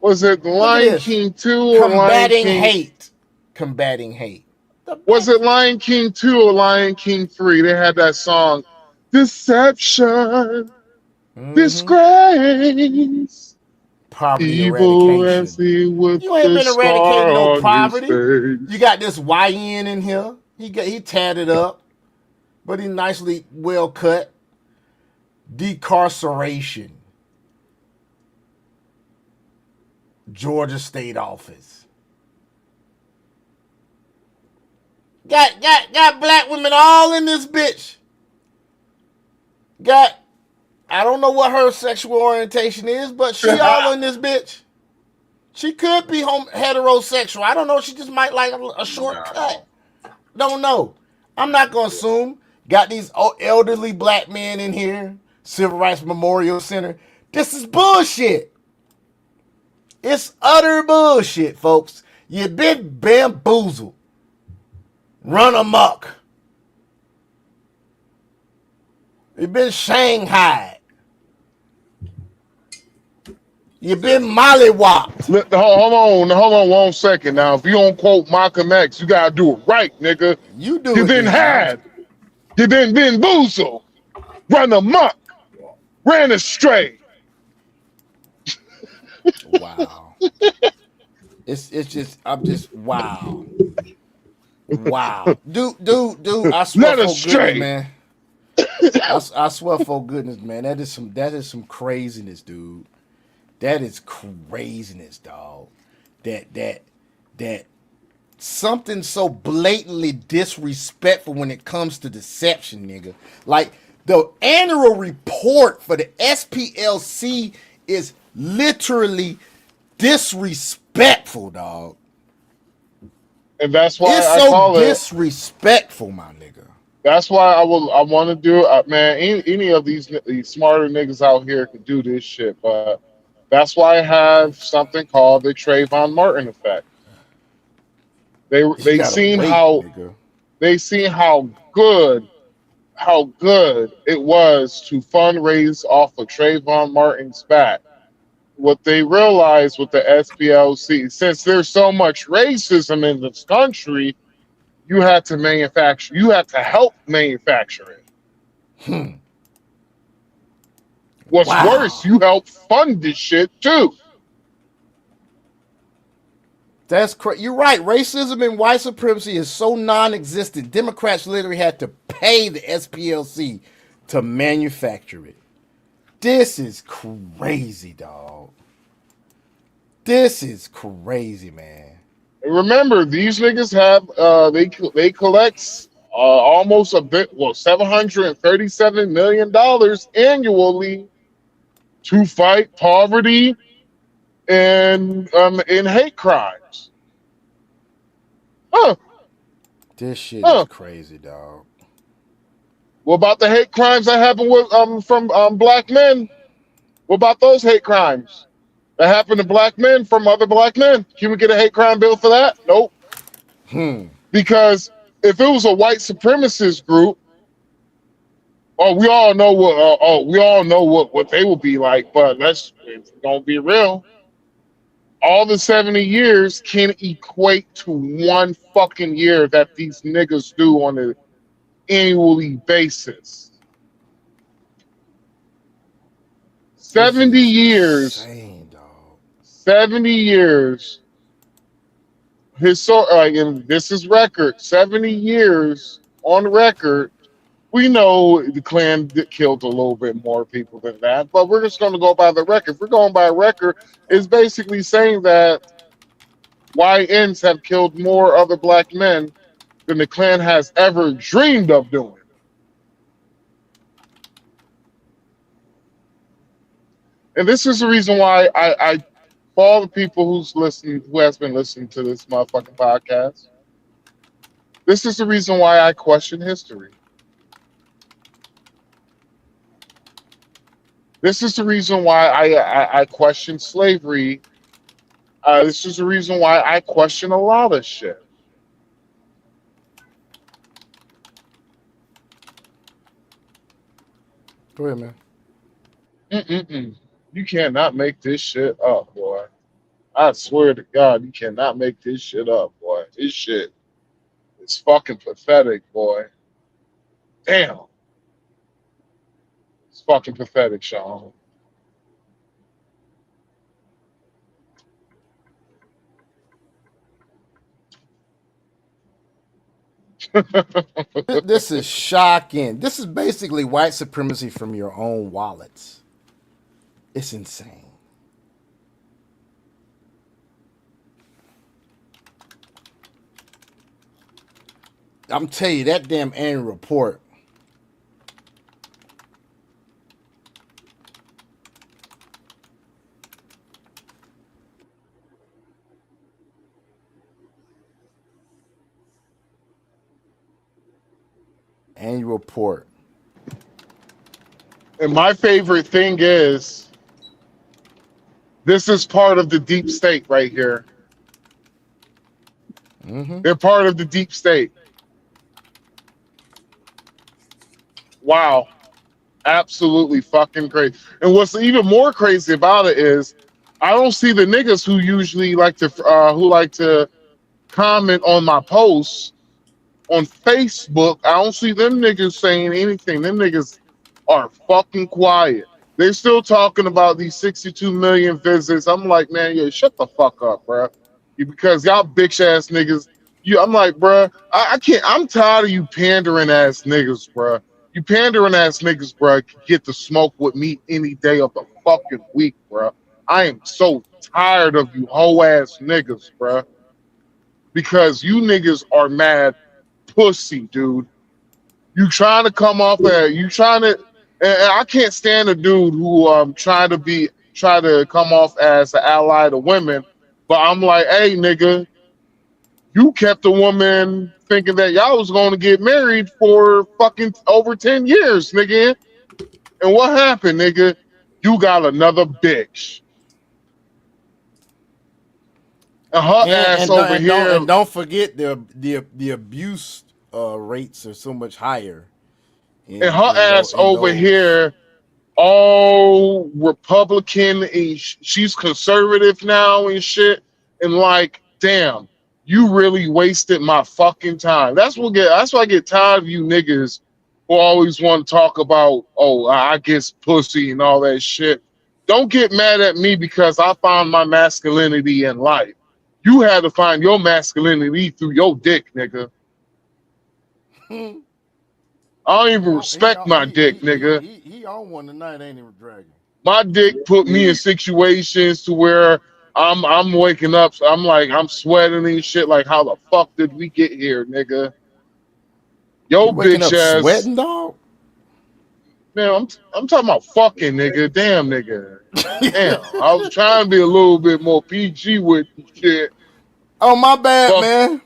Was it Lion King 2 or Lion King? Combating hate. Was it Lion King 2 or Lion King 3? They had that song, Deception, Disgrace, Poverty evil eradication. as he with You ain't the been eradicating no scar poverty. on his face. You got this YN in here. He tatted up, but he nicely well cut. Decarceration. Georgia State Office. Got black women all in this bitch. I don't know what her sexual orientation is, but she all in this bitch. She could be heterosexual. I don't know. She just might like a short cut. Don't know. I'm not going to assume. Got these elderly black men in here. Civil Rights Memorial Center. This is bullshit. It's utter bullshit, folks. You've been bamboozled. Run amok. You've been shanghaied. You've been mollywopped. Hold on 1 second. Now, if you don't quote Malcolm X, you gotta do it right, nigga. You've been had. You've been bamboozled. Run amok. Ran astray. Wow. I'm just wow. Wow. Dude, I swear for goodness, man. I swear for goodness, man. That is some craziness, dude. That is craziness, dog. That something so blatantly disrespectful when it comes to deception, nigga. Like the annual report for the SPLC is literally disrespectful, dog. And that's why It's I so call it. disrespectful, my nigga. That's why I want to do it, man. Any of these smarter niggas out here could do this shit, but that's why I have something called the Trayvon Martin effect. They You gotta seen wait, how nigga. they seen how good it was to fundraise off of Trayvon Martin's back. What they realized with the SPLC, since there's so much racism in this country, you had to help manufacture it. What's Wow. worse, you help fund this shit too. That's crazy. You're right. Racism and white supremacy is so non-existent. Democrats literally had to pay the SPLC to manufacture it. This is crazy, dog. This is crazy, man. And remember, these niggas have they collect almost $737 million annually to fight poverty and hate crimes. Huh. This shit Huh. is crazy, dog. What about the hate crimes that happen with from black men? What about those hate crimes that happen to black men from other black men? Can we get a hate crime bill for that? Nope. Because if it was a white supremacist group, we all know what they will be like. But it's gonna be real. All the 70 years can equate to one fucking year that these niggas do on an annually basis. 70 years. Insane, dog. 70 years. And this is record. 70 years on record. We know the Klan killed a little bit more people than that, but we're just going to go by the record. If we're going by record, it's basically saying that YNs have killed more other black men than the Klan has ever dreamed of doing. And this is the reason why I for all the people who has been listening to this motherfucking podcast, this is the reason why I question history. This is the reason why I question slavery. This is the reason why I question a lot of shit. Go ahead, man. You cannot make this shit up, boy. I swear to God, you cannot make this shit up, boy. This shit is fucking pathetic, boy. Damn. It's fucking pathetic, Sean. This is shocking. This is basically white supremacy from your own wallets. It's insane. I'm telling you, that damn annual report. Annual report. And my favorite thing is, this is part of the deep state right here. They're part of the deep state. Wow. Absolutely fucking crazy. And what's even more crazy about it is, I don't see the niggas who usually like to comment on my posts on Facebook. I don't see them niggas saying anything. Them niggas are fucking quiet. They're still talking about these 62 million visits. I'm like, man, yeah, shut the fuck up, bro. Because y'all bitch ass niggas. I'm like, bro, I can't. I'm tired of you pandering ass niggas, bro. You pandering ass niggas, bro, can get to smoke with me any day of the fucking week, bro. I am so tired of you hoe ass niggas, bruh. Because you niggas are mad pussy, dude. You trying to come off at and I can't stand a dude who try to come off as an ally to women, but I'm like, hey nigga, you kept a woman thinking that y'all was gonna get married for fucking over 10 years, nigga. And what happened, nigga? You got another bitch. And her ass over here. And don't forget the abuse rates are so much higher. And her ass over here, all Republican, and she's conservative now and shit. And like, damn, you really wasted my fucking time. That's why I get tired of you niggas who always want to talk about, oh, I guess pussy and all that shit. Don't get mad at me because I found my masculinity in life. You had to find your masculinity through your dick, nigga. I don't even respect my dick, nigga. He on one tonight, ain't he, Dragon? My dick put me in situations to where I'm waking up, so I'm sweating and shit. Like, how the fuck did we get here, nigga? Yo, bitch ass sweating, dog. Man, I'm talking about fucking, nigga. Damn, nigga. Damn, I was trying to be a little bit more PG with shit. Oh, my bad, man.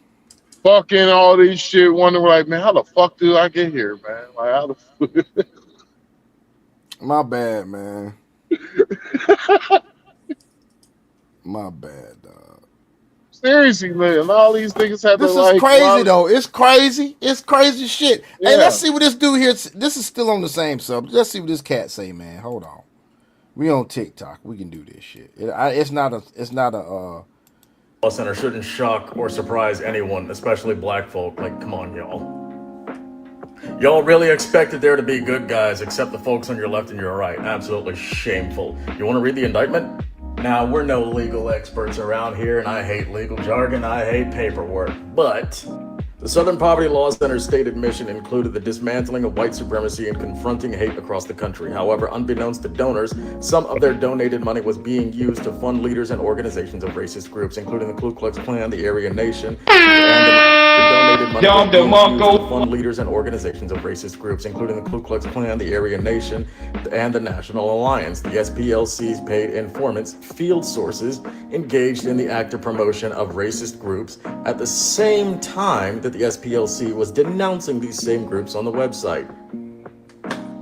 Fucking all this shit, wondering like, man, how the fuck did I get here, man? Like, how the My bad, man. My bad, dog. Seriously, man, all these niggas have this to is crazy though. It's crazy. It's crazy shit. Yeah. Hey, let's see what this dude here. This is still on the same subject. Let's see what this cat say, man. Hold on. We on TikTok. We can do this shit. It's not a. Center shouldn't shock or surprise anyone, especially black folk. Like, come on, y'all. Y'all really expected there to be good guys, except the folks on your left and your right. Absolutely shameful. You want to read the indictment? Now, we're no legal experts around here, and I hate legal jargon, I hate paperwork, but the Southern Poverty Law Center's stated mission included the dismantling of white supremacy and confronting hate across the country. However, unbeknownst to donors, some of their donated money was being used to fund leaders and organizations of racist groups, including the Ku Klux Klan, the Aryan Nation, and the donated money was being used to fund leaders and organizations of racist groups, including the Ku Klux Klan, the Aryan Nation, and the National Alliance. The SPLC's paid informants, field sources, engaged in the active promotion of racist groups at the same time that the SPLC was denouncing these same groups on the website.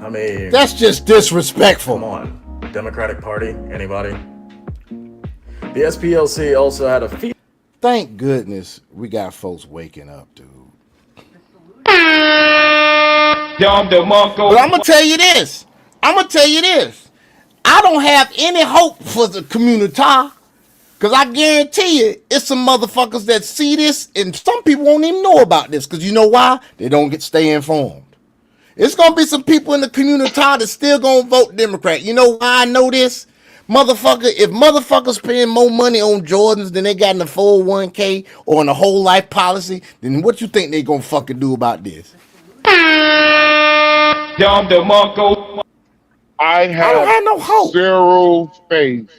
I mean, that's just disrespectful. Come on, Democratic Party, anybody? The SPLC also had a Thank goodness we got folks waking up, dude. But I'm gonna tell you this. I don't have any hope for the community, because I guarantee you, it's some motherfuckers that see this, and some people won't even know about this, because you know why? They don't stay informed. It's gonna be some people in the community that's still gonna vote Democrat. You know why I know this? Motherfucker, if motherfuckers spend more money on Jordans than they got in the 401k or in a whole life policy, then what you think they gonna fucking do about this? I don't have no hope. Zero faith.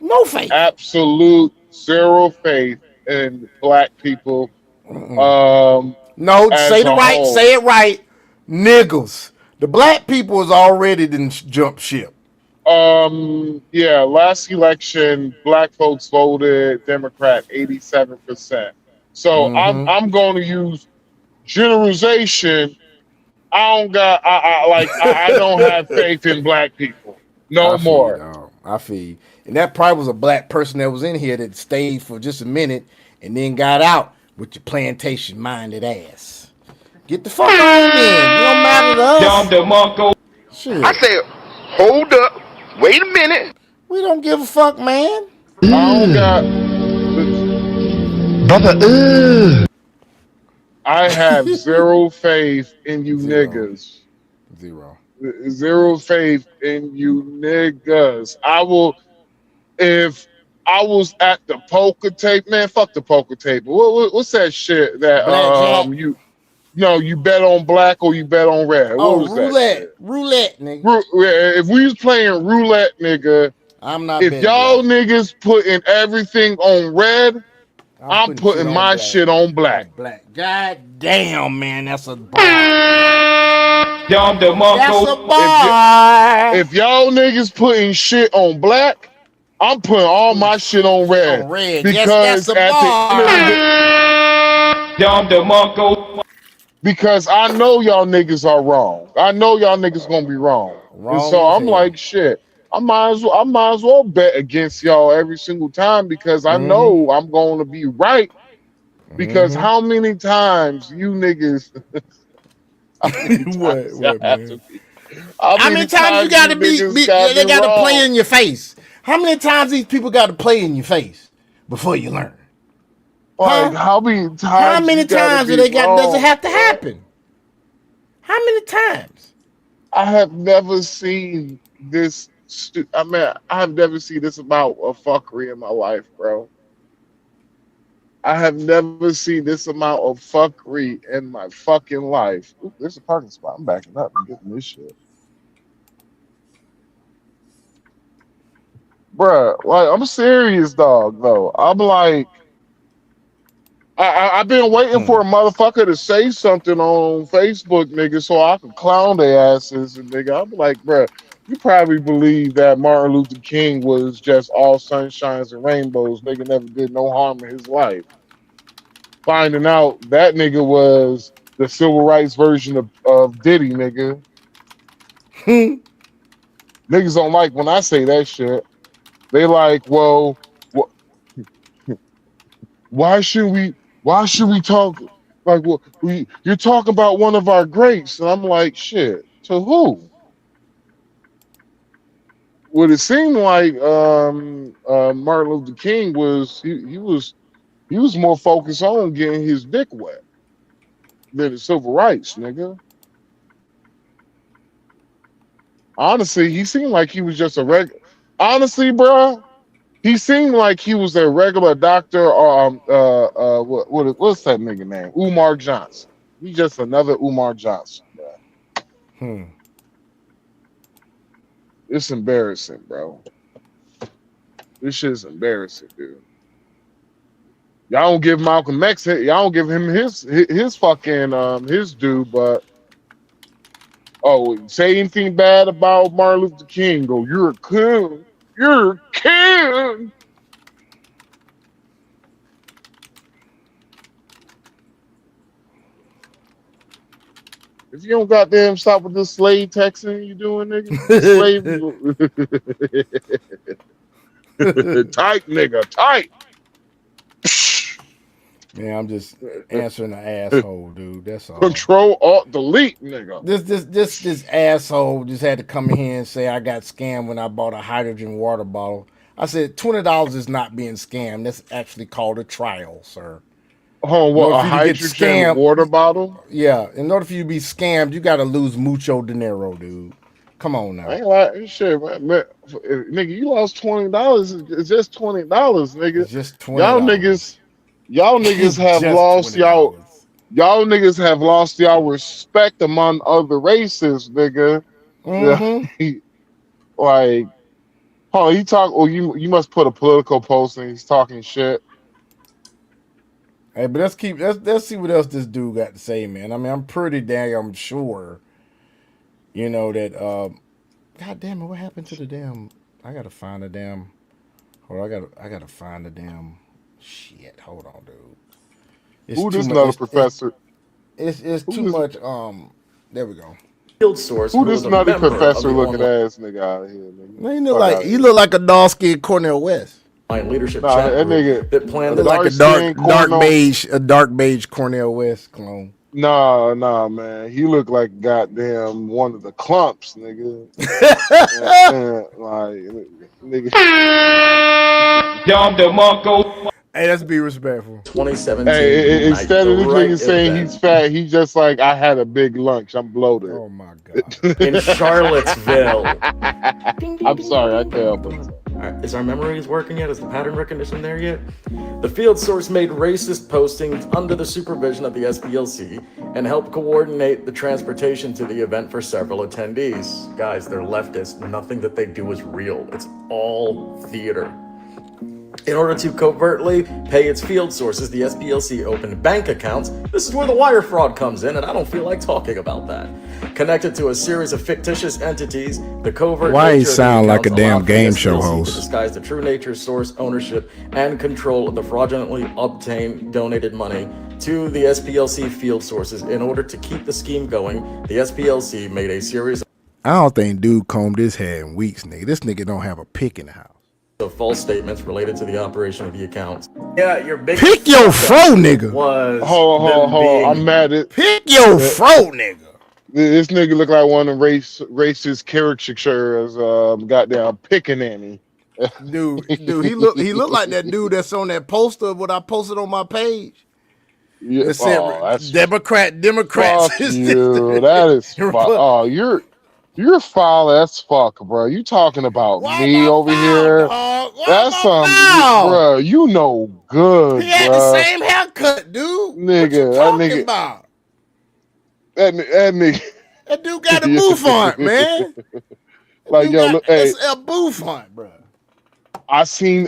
No faith. Absolute zero faith in black people. No, say it right. Niggas. The black people is already didn't jump ship. Yeah, last election, black folks voted Democrat 87%. So I'm going to use generalization. I don't have faith in black people no more. I feel you. And that probably was a black person that was in here that stayed for just a minute and then got out with your plantation minded ass. Get the fuck on in. You don't matter to us. Shit. I said, hold up. Wait a minute. We don't give a fuck, man. I don't got. Brother, I have zero faith in you niggas. Zero faith in you niggas. If I was at the poker table, man, fuck the poker table. What's that shit that you bet on black or you bet on red? What was roulette. That roulette, nigga. If we was playing roulette, nigga, I'm not. If betting y'all black. niggas putting everything on red, I'm putting my shit on black. Black. God damn, man, that's a bar. Dom That's a DeMarco. bar. If y'all niggas putting shit on black, I'm putting all my shit on red. On red. Yes, Because that's a at the end of the day, Dom DeMarco. because I know y'all niggas are wrong. I know y'all niggas gonna be wrong. And Wrong so as I'm hell. like, shit. I might as well bet against y'all every single time because I know I'm going to be right. Because how many times you niggas? What, man? How How many times you gotta be niggas they gotta wrong? play in your face? How many times these people gotta play in your face before you learn? Like Huh? how many times? How many you gotta times do be they got? Does it wrong, have to bro? happen? How many times? I have never seen this. I mean, I have never seen this amount of fuckery in my life, bro. I have never seen this amount of fuckery in my fucking life. Ooh, there's a parking spot. I'm backing up and getting this shit. Bruh, like, I'm serious, dog, though. I'm like, I've been waiting for a motherfucker to say something on Facebook, nigga, so I can clown their asses. And, nigga, I'm like, bruh, you probably believe that Martin Luther King was just all sunshines and rainbows. Nigga never did no harm in his life. Finding out that nigga was the civil rights version of Diddy, nigga. Niggas don't like when I say that shit. They like, well, why should we talk like you're talking about one of our greats? And I'm like, shit, to who? What it seemed like Martin Luther King was he was more focused on getting his dick wet than the civil rights, nigga. Honestly, he seemed like he was just a honestly, bro, he seemed like he was a regular doctor or what's that nigga name? Umar Johnson. He's just another Umar Johnson, bro. It's embarrassing, bro. This shit is embarrassing, dude. Y'all don't give Malcolm X, y'all don't give him his fucking his due, but say anything bad about Martin Luther King, go, you're a king. You're a king. If you don't goddamn stop with this slave texting you doing, nigga. Slave tight, nigga, tight. Man, I'm just answering the asshole, dude. That's all. Control Alt Delete, nigga. This asshole just had to come in here and say I got scammed when I bought a hydrogen water bottle. I said $20 is not being scammed. That's actually called a trial, sir. Oh, what, a hydrogen water bottle? Yeah. In order for you to be scammed, you got to lose mucho dinero, dude. Come on now. I ain't like shit, man. Nigga, you lost $20. It's just $20, nigga. It's just $20. Y'all niggas have lost $20. y'all niggas have lost y'all respect among other races, nigga. Like, oh, you must put a political post and he's talking shit. Hey, but let's see what else this dude got to say, man. I mean, I'm pretty damn sure, you know, that God damn it, what happened to the damn I gotta find the damn I gotta find the damn shit. Hold on, dude. It's Who too this much, nutty professor? It's too much there we go. Field source. Who this nutty member professor of the looking online ass nigga out here, nigga? Man, he look like a dark-skinned Cornel West. leadership Nah, chat that group nigga- that planned Look the like a dark beige Cornel West clone. Nah, man. He looked like goddamn one of the clumps, nigga. Like, nigga. Dom DeMarco. Hey, let's be respectful. 2017. Hey, instead of this right nigga saying event he's fat, he's just like, I had a big lunch. I'm bloated. Oh my god. in Charlottesville. I'm sorry, I can't help it. Is our memories working yet? Is the pattern recognition there yet? The field source made racist postings under the supervision of the SPLC and helped coordinate the transportation to the event for several attendees. Guys, they're leftists. Nothing that they do is real. It's all theater. In order to covertly pay its field sources, the SPLC opened bank accounts. This is where the wire fraud comes in, and I don't feel like talking about that. Connected to a series of fictitious entities, the covert Why he nature of the sound like a accounts damn allowed the game show SPLC to host? disguise the true nature, source, ownership, and control of the fraudulently obtained donated money to the SPLC field sources. In order to keep the scheme going, the SPLC made a series I don't think dude combed his hair in weeks, nigga. This nigga don't have a pick in the house. of false statements related to the operation of the accounts. Yeah, your big Pick your fro, nigga. was Hold them on. being- I'm mad at Pick your fro, nigga. this nigga. Look like one of them racist caricatures. Goddamn pickaninny. Dude, he look like that dude that's on that poster of what I posted on my page. Yeah, It said that's Democrats. fuck you. That is fuck. Oh, you're foul as fuck, bro. You talking about Why me am I over foul, here? dog? Why That's am I some, foul? bro. You know good, He had bro. the same haircut, dude. Nigga, what you that talking nigga- about? That nigga, That dude got a bouffant, man. like yo, look, hey, It's a bouffant, bro. I seen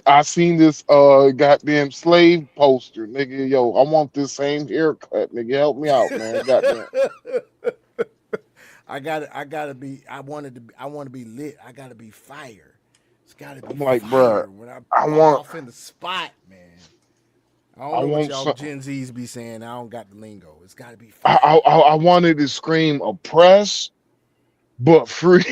this goddamn slave poster, nigga. Yo, I want this same haircut, nigga. Help me out, man. Goddamn. I want to be lit. I gotta be fire. It's gotta be I'm like, fire. bruh, When I pop want- off in the spot, man. I I don't know what want y'all some- Gen Zs be saying. I don't got the lingo. It's gotta be fire. I wanted to scream oppress, but free.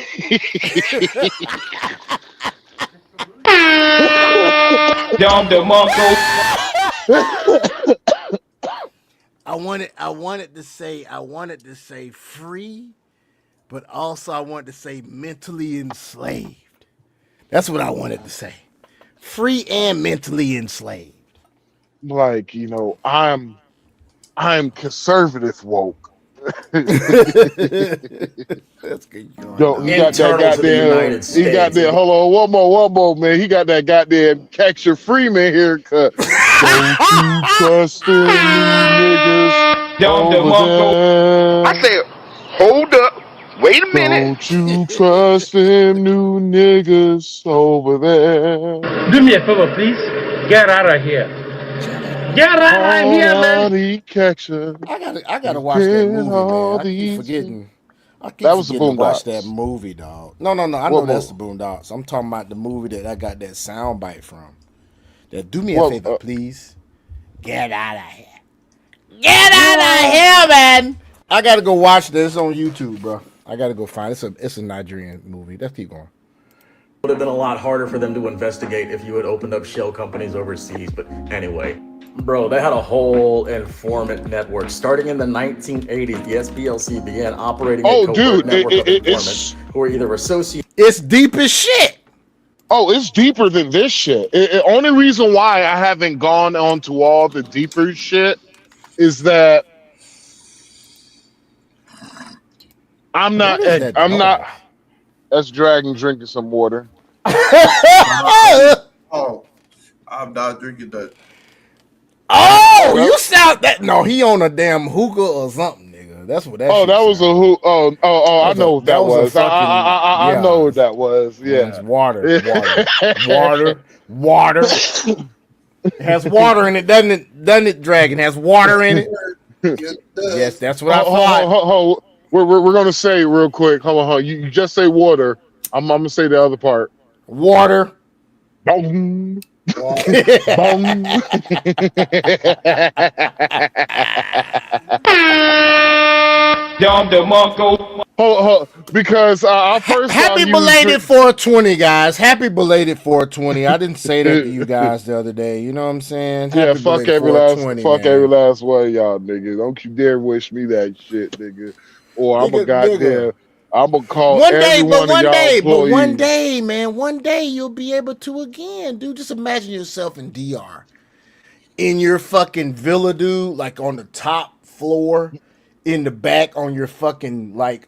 Dom DeMarco. I wanted to say free, but also I wanted to say mentally enslaved. That's what I wanted to say. Free and mentally enslaved. Like, you know, I'm conservative woke. That's good. Yo, he got that Internal to the goddamn. United He got States. that. Hold on, one more, man. He got that goddamn Catcher Freeman haircut. Don't you trust them niggas Dom over DeMarco. there. I said, hold up. Wait a minute. Don't you trust them new niggas over there? Do me a favor, please. Get out of here. Get out of here, man. Hardy catcher. I gotta watch that movie, all man. I keep these forgetting. I keep That was the forgetting to watch Boondocks. that movie, dog. No. I know What that's movie? the Boondocks. I'm talking about the movie that I got that sound bite from. That do me a What, favor, please. Get out of here. Get out of here, man. I gotta go watch this on YouTube, bro. I gotta go find it. It's a Nigerian movie. Let's keep going. Would have been a lot harder for them to investigate if you had opened up shell companies overseas. But anyway, bro, they had a whole informant network. Starting in the 1980s, the SPLC began operating Oh, a covert dude, network of it's- informants who were either associated It's deep as shit. Oh, it's deeper than this shit. Only reason why I haven't gone on to all the deeper shit is that I'm not. What is that I'm noise? not. That's Dragon drinking some water. Oh, I'm not drinking that. Oh, you sound that? No, he on a damn hookah or something, nigga. That's what that. Oh, shit that was a sound. who? Oh! I was know a- what that that was a was. fucking- I yeah. know what that was. It's Yeah. water. It has water in it, doesn't it? Doesn't it, Dragon? Has water in it? Yes, that's what I thought. Hold. We're gonna say real quick. Hold on. You just say water. I'm gonna say the other part. Water. Boom. Boom. Dom DeMarco. Hold, because I first saw Happy you belated 420, guys. Happy belated 420. I didn't say that to you guys the other day. You know what I'm saying? Yeah, Happy fuck belated every last 420, fuck man. every last one of y'all niggas. Don't you dare wish me that shit, nigga. Or I'm a Nigga, goddamn nigga. I'm gonna call One every day, one but of one y'all day, but one employees. day, man, one day you'll be able to again, dude. Just imagine yourself in DR, in your fucking villa, dude, like on the top floor, in the back on your fucking like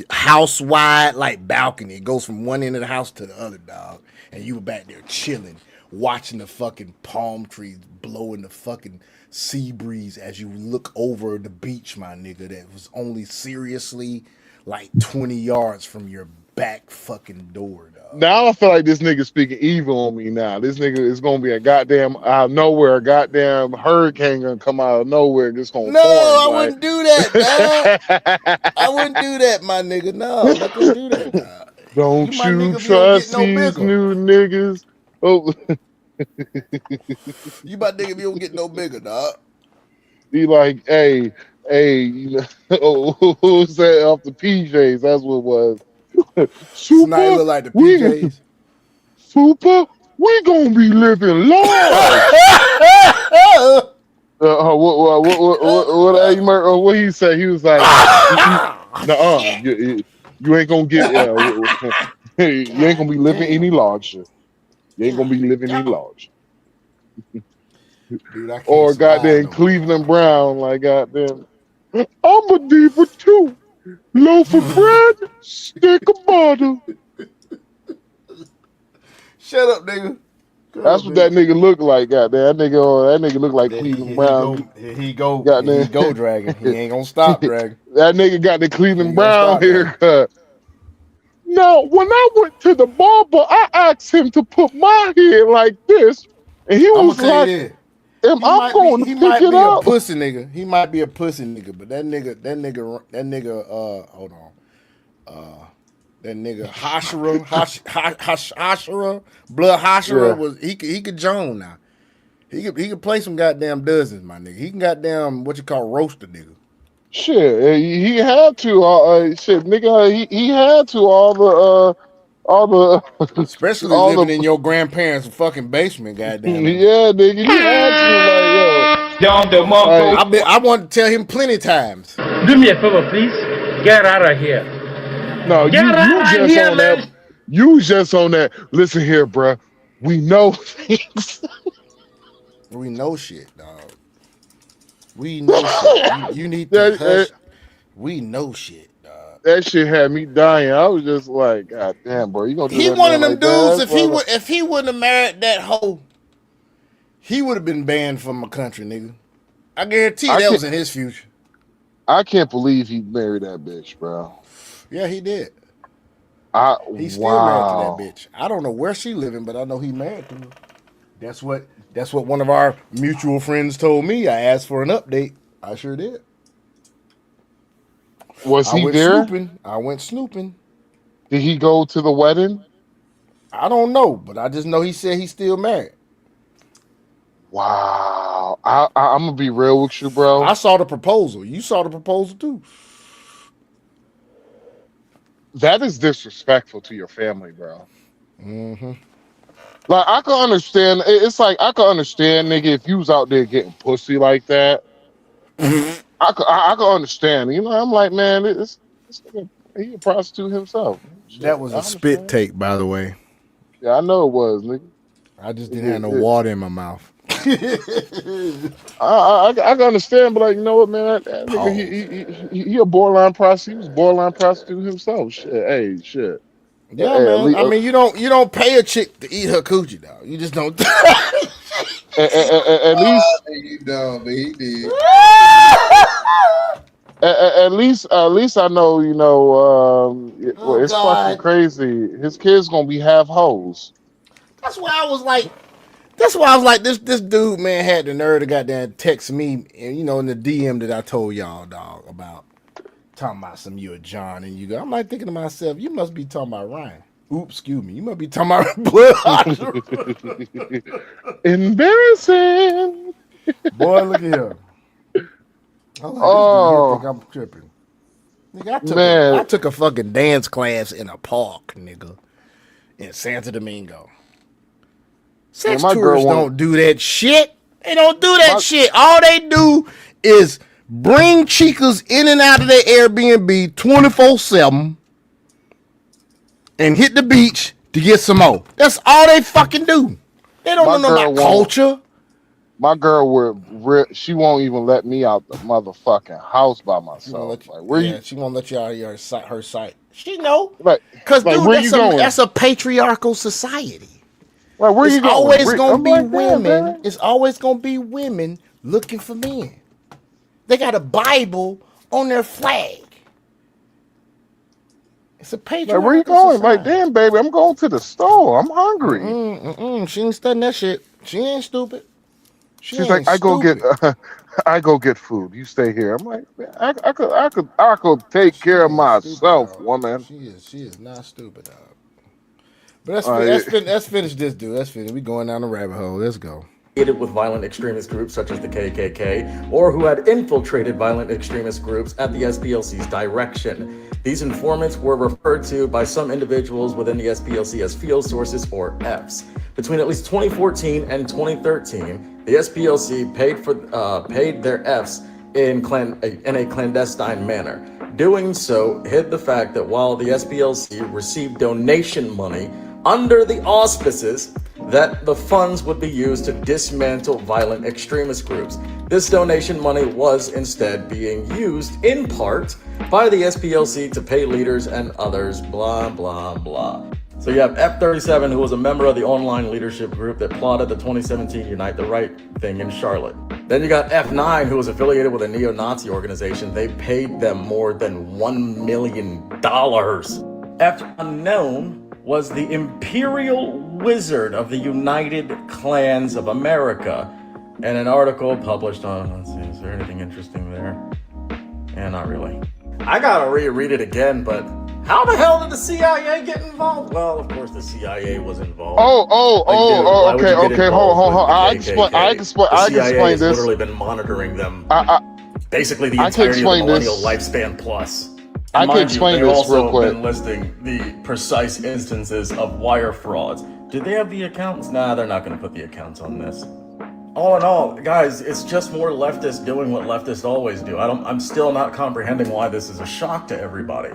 house wide like balcony. It goes from one end of the house to the other, dog. And you were back there chilling, watching the fucking palm trees blowing the fucking sea breeze as you look over the beach, my nigga. That was only seriously like 20 yards from your back fucking door, dog. Now I feel like this nigga speaking evil on me now. This nigga is gonna be a goddamn out of nowhere, a goddamn hurricane gonna come out of nowhere, just gonna No, I form, wouldn't do that, dog. I wouldn't do that, my nigga. No, I'm not gonna do that, dog. Don't You my you nigga, if you don't trust get no these bigger. new niggas? Oh, You my nigga if you don't get no bigger, dog. be like, hey, you know, oh, who's that off the PJs? That's what it was. Snipe look like the PJs. Super, we gonna be living large. What he said? He was like, "Nuh-uh, you ain't gonna get, you ain't gonna be living any larger. You ain't gonna be living any larger." Dude, I can't Or survive goddamn no Cleveland Brown, like goddamn, I'm a diva too. Loaf of bread, stick of butter. Shut up, nigga. That's what that nigga look like, goddamn. That nigga look like Cleveland Brown. Here he go, Goddamn. he go, Dragon. He ain't gonna stop, Dragon. That nigga got the Cleveland He gonna Brown stop, man. haircut. Now, when I went to the barber, I asked him to put my hair like this, and he I'm was gonna tell like, you this. "Am I going to He pick might it be a up?" pussy nigga. He might be a pussy nigga, but that nigga, hold on. That nigga Hashira, Blood Hashira Yeah. was he could Joan now. He could play some goddamn dozens, my nigga. He can goddamn what you call roast a nigga. Shit, he had to. Shit, nigga, he had to. All the, Especially all living the, in your grandparents' fucking basement, goddamn. yeah, nigga, he had to. Down the Like, yo, I wanted to tell him plenty times. Do me a favor, please. Get out of here. no, Get you out of just here, on man. that. You just on that. Listen here, bruh. We know things. We know shit, dog. We know shit. You need to hush. We know shit, dog. That shit had me dying. I was just like, God damn, bro, you gonna do He that one of man them like that? dudes. That's If he wouldn't have married that hoe, he would have been banned from my country, nigga. I guarantee you that was in his future. I can't believe he married that bitch, bro. Yeah, he did. He's still Wow. married to that bitch. I don't know where she living, but I know he married to her. That's what one of our mutual friends told me. I asked for an update. I sure did. Was I he went there? snooping. I went snooping. Did he go to the wedding? I don't know, but I just know he said he's still married. Wow. I'm gonna be real with you, bro. I saw the proposal. You saw the proposal too. That is disrespectful to your family, bro. Mm-hmm. Like, I can understand. It's like I can understand, nigga, if you was out there getting pussy like that. I can understand. You know, I'm like, man, this nigga, he a prostitute himself. Shit, That was I a spit understand. take, by the way. Yeah, I know it was, nigga. I just didn't have no water in my mouth. I can understand, but like, you know what, man? That nigga, he a borderline prostitute. He was borderline prostitute himself. Shit, hey, shit. Yeah, Hey, man. I mean, you don't pay a chick to eat her coochie, dog. You just don't. At least, You know, but he did. at least I know, you know. Well, it's God. fucking crazy. His kid's gonna be half hoes. That's why I was like, this dude, man, had the nerve to goddamn text me, and you know, in the DM that I told y'all, dog, about talking about some you a John and you go. I'm like thinking to myself, you must be talking about Ryan. Oops, excuse me. You must be talking about Blood. Embarrassing. Boy, look at here. I'm like, Oh. this dude here think I'm tripping. Nigga, Man. I took a fucking dance class in a park, nigga, in Santo Domingo. Sex My girl tourists wanna- don't do that shit. They don't do that My- shit. All they do is bring chicas in and out of their Airbnb 24/7 and hit the beach to get some more. That's all they fucking do. They don't My know girl about won't- culture. My girl she won't even let me out the motherfucking house by She won't myself. let you, Like, where you she won't let you out of her sight. She know, like cause dude, where you going? that's a patriarchal society. Like, where It's you going? always gonna be like, women. man. It's always gonna be women looking for men. They got a Bible on their flag. It's a patriarchal Like, where you going? society. Like, damn, baby, I'm going to the store. I'm hungry. She ain't studying that shit. She ain't stupid. She's like, I go get food. You stay here. I'm like, man, I could take care of myself, woman. She is not stupid, dog. But let's finish this, dude. Let's finish. We going down the rabbit hole. Let's go. With violent extremist groups such as the KKK, or who had infiltrated violent extremist groups at the SPLC's direction. These informants were referred to by some individuals within the SPLC as field sources, or Fs. Between at least 2014 and 2013, the SPLC paid their Fs in a clandestine manner. Doing so hid the fact that while the SPLC received donation money under the auspices that the funds would be used to dismantle violent extremist groups, this donation money was instead being used in part by the SPLC to pay leaders and others, blah, blah, blah. So you have F-37, who was a member of the online leadership group that plotted the 2017 Unite the Right thing in Charlotte. Then you got F9, who was affiliated with a neo-Nazi organization. They paid them more than $1 million. F Unknown was the Imperial Wizard of the United Clans of America. And an article published on, let's see, is there anything interesting there? Yeah, not really. I gotta reread it again, but how the hell did the CIA get involved? Well, of course the CIA was involved. Okay, hold on. I explain has this. Literally been monitoring them. Basically the I can entirety of the explain millennial this. lifespan plus. I can explain this real quick. They've also been listing the precise instances of wire frauds. Did they have the accounts? Nah, they're not going to put the accounts on this. All in all, guys, it's just more leftists doing what leftists always do. I'm still not comprehending why this is a shock to everybody.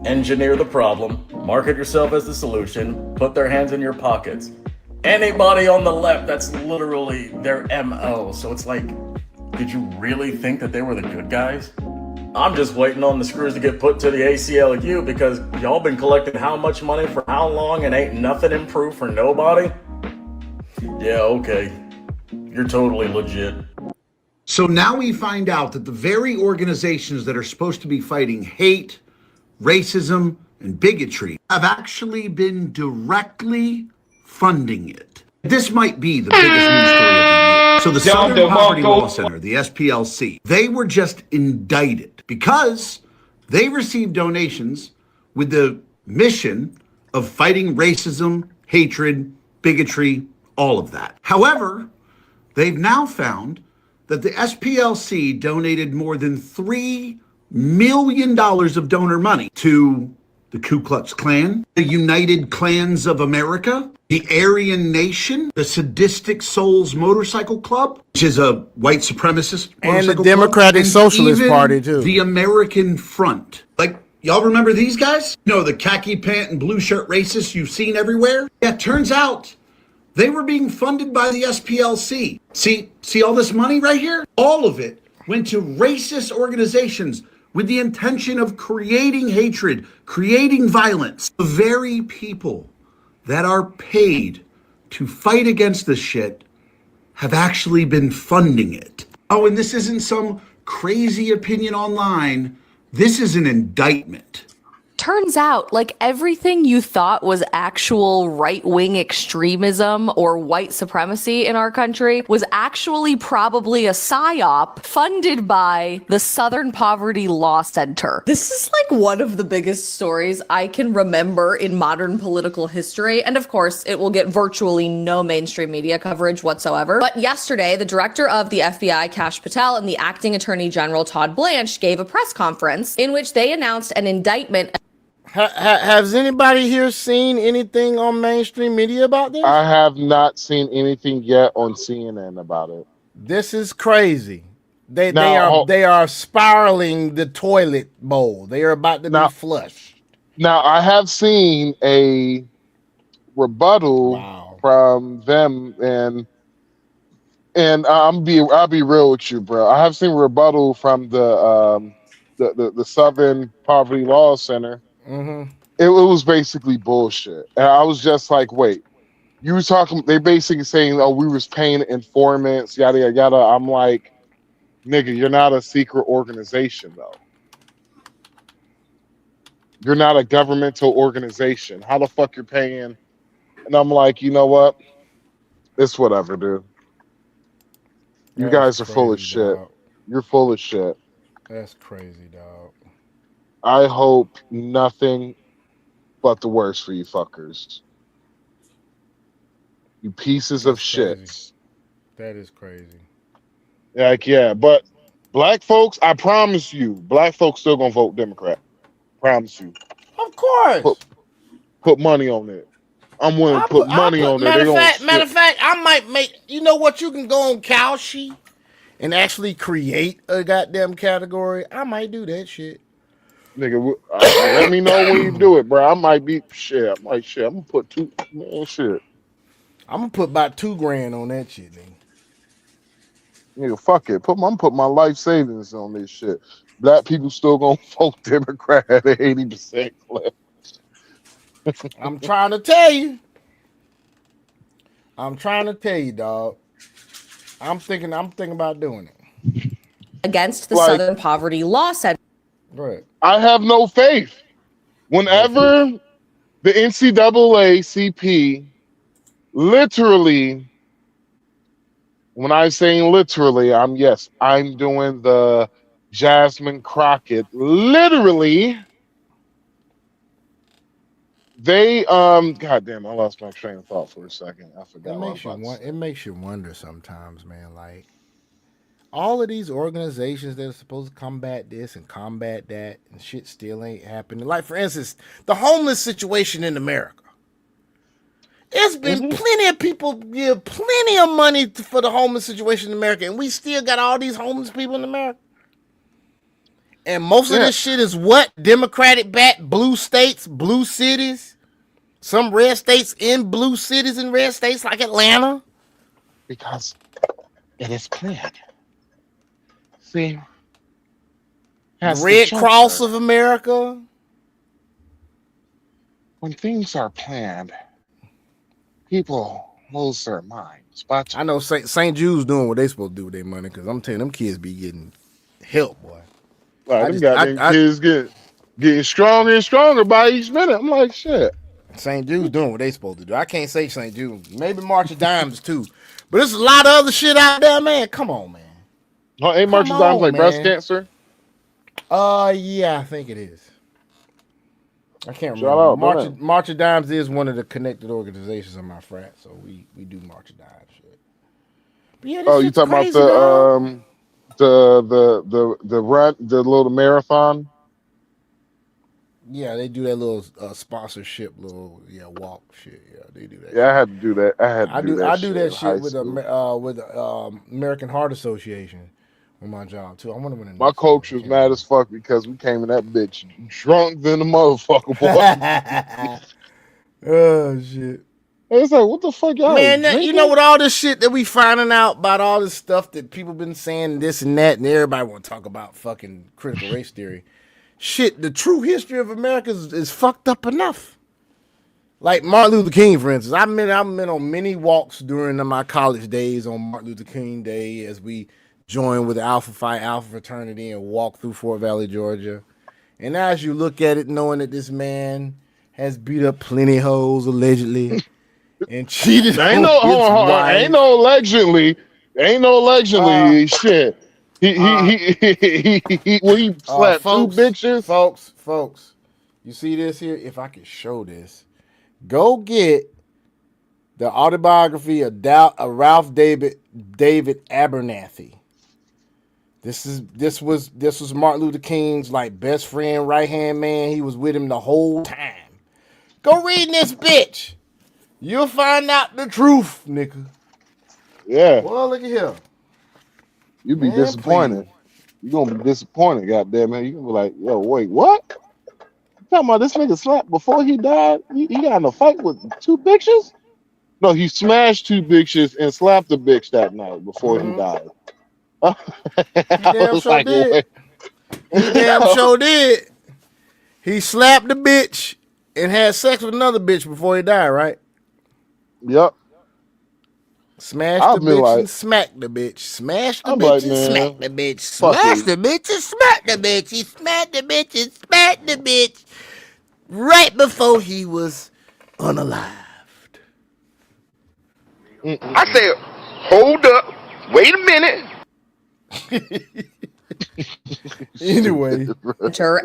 Engineer the problem, market yourself as the solution, put their hands in your pockets. Anybody on the left, that's literally their MO. So it's like, did you really think that they were the good guys? I'm just waiting on the screws to get put to the ACLU because y'all been collecting how much money for how long and ain't nothing improved for nobody? Yeah, okay. You're totally legit. So now we find out that the very organizations that are supposed to be fighting hate, racism, and bigotry have actually been directly funding it. This might be the biggest news story of the year. So the Southern Poverty Law Center, the SPLC, they were just indicted because they received donations with the mission of fighting racism, hatred, bigotry, all of that. However, they've now found that the SPLC donated more than $3 million of donor money to the Ku Klux Klan, the United Clans of America, the Aryan Nation, the Sadistic Souls Motorcycle Club, which is a white supremacist And the motorcycle Democratic club, and Socialist even Party, too. the American Front. Like, y'all remember these guys? You know, the khaki pant and blue shirt racists you've seen everywhere? Yeah, turns out they were being funded by the SPLC. See all this money right here? All of it went to racist organizations with the intention of creating hatred, creating violence. The very people that are paid to fight against this shit have actually been funding it. Oh, and this isn't some crazy opinion online. This is an indictment. Turns out, like, everything you thought was actual right-wing extremism or white supremacy in our country was actually probably a psyop funded by the Southern Poverty Law Center. This is like one of the biggest stories I can remember in modern political history. And of course, it will get virtually no mainstream media coverage whatsoever. But yesterday, the director of the FBI, Kash Patel, and the acting attorney general, Todd Blanche, gave a press conference in which they announced an indictment. Has anybody here seen anything on mainstream media about this? I have not seen anything yet on CNN about it. This is crazy. They Now, are spiraling the toilet bowl. They are about to be flushed. Now, I have seen a rebuttal from them, and And I'll be real with you, bro. I have seen rebuttal from the Southern Poverty Law Center. Mm-hmm. It was basically bullshit, and I was just like, wait, you were talking? They basically saying, oh, we was paying informants, yada yada yada. I'm like, nigga, you're not a secret organization though. You're not a governmental organization. How the fuck you're paying? And I'm like, you know what? It's whatever, dude. You guys are full of shit. Dog. You're full of shit. That's crazy, dog. I hope nothing but the worst for you fuckers. You pieces of shit. That is crazy. Like, yeah, but black folks, I promise you, black folks still gonna vote Democrat. Promise you. Of course. Put money on it. I'm willing to put money on it. Matter of fact, I might make. You know what? You can go on Kalshi and actually create a goddamn category. I might do that shit. Nigga, let me know when you do it, bro. I might be shit. I'm gonna put shit. I'm gonna put about $2,000 on that shit, nigga. Nigga, fuck it. I'm put my life savings on this shit. Black people still gonna vote Democrat at 80% clip. I'm trying to tell you. Dog. I'm thinking about doing it. Against the Southern Poverty Law Center. Right. I have no faith. Whenever the NCAACP literally, when I say literally, I'm doing the Jasmine Crockett. Literally, they goddamn, I lost my train of thought for a second. I forgot. It makes you wonder sometimes, man. Like all of these organizations that are supposed to combat this and combat that, and shit still ain't happening. Like for instance, the homeless situation in America. It's been plenty of people give plenty of money for the homeless situation in America, and we still got all these homeless people in America. And most of this shit is what? Democratic backed blue states, blue cities, some red states in blue cities and red states like Atlanta. Because it is planned. See? The Red Cross of America. When things are planned, people lose their minds. But I know St. Jude's doing what they supposed to do with their money, because I'm telling you, them kids be getting help, boy. Like, kids getting stronger and stronger by each minute. I'm like, shit. St. Jude's doing what they supposed to do. I can't say St. Jude. Maybe March of Dimes too. But there's a lot of other shit out there, man. Come on, man. Oh, ain't March of Dimes like breast cancer? Yeah, I think it is. I can't remember. March of Dimes is one of the connected organizations of my frat, so we do March of Dimes shit. But yeah, you talking crazy, about the run, the little marathon? Yeah, they do that little sponsorship, walk shit. Yeah, they do that. Yeah, I had to do that. I do that shit with the American Heart Association on my job too. I wonder when my coach was mad as fuck because we came in that bitch drunk than a motherfucker, boy. Oh shit! It's like, what the fuck, y'all? Man, you know, with all this shit that we finding out about all this stuff that people been saying this and that, and everybody want to talk about fucking critical race theory. Shit, the true history of America is fucked up enough. Like Martin Luther King, for instance. I've been on many walks during my college days on Martin Luther King Day as we joined with the Alpha Phi Alpha fraternity and walked through Fort Valley, Georgia. And as you look at it, knowing that this man has beat up plenty of hoes allegedly and cheated on his wife. Ain't no allegedly shit. He slapped two bitches. Folks, you see this here? If I could show this, go get the autobiography of Ralph David Abernathy. This was Martin Luther King's like best friend, right hand man. He was with him the whole time. Go read this bitch. You'll find out the truth, nigga. Yeah. Well, look at here. You be disappointed. You gonna be disappointed, goddamn it. You gonna be like, yo, wait, what? You talking about this nigga slapped before he died? He got in a fight with two bitches? No, he smashed 2 bitches and slapped the bitch that night before he died. He I damn was sure like, did. wait. He damn sure did. He slapped the bitch and had sex with another bitch before he died, right? Yep. Smash I've the been bitch like- and smack the bitch. Smash the I'm bitch like, and man, smack the bitch. fuck Smash it. the bitch and smack the bitch. He smacked the bitch and smacked the bitch right before he was unalived. I said, hold up. Wait a minute. Anyway,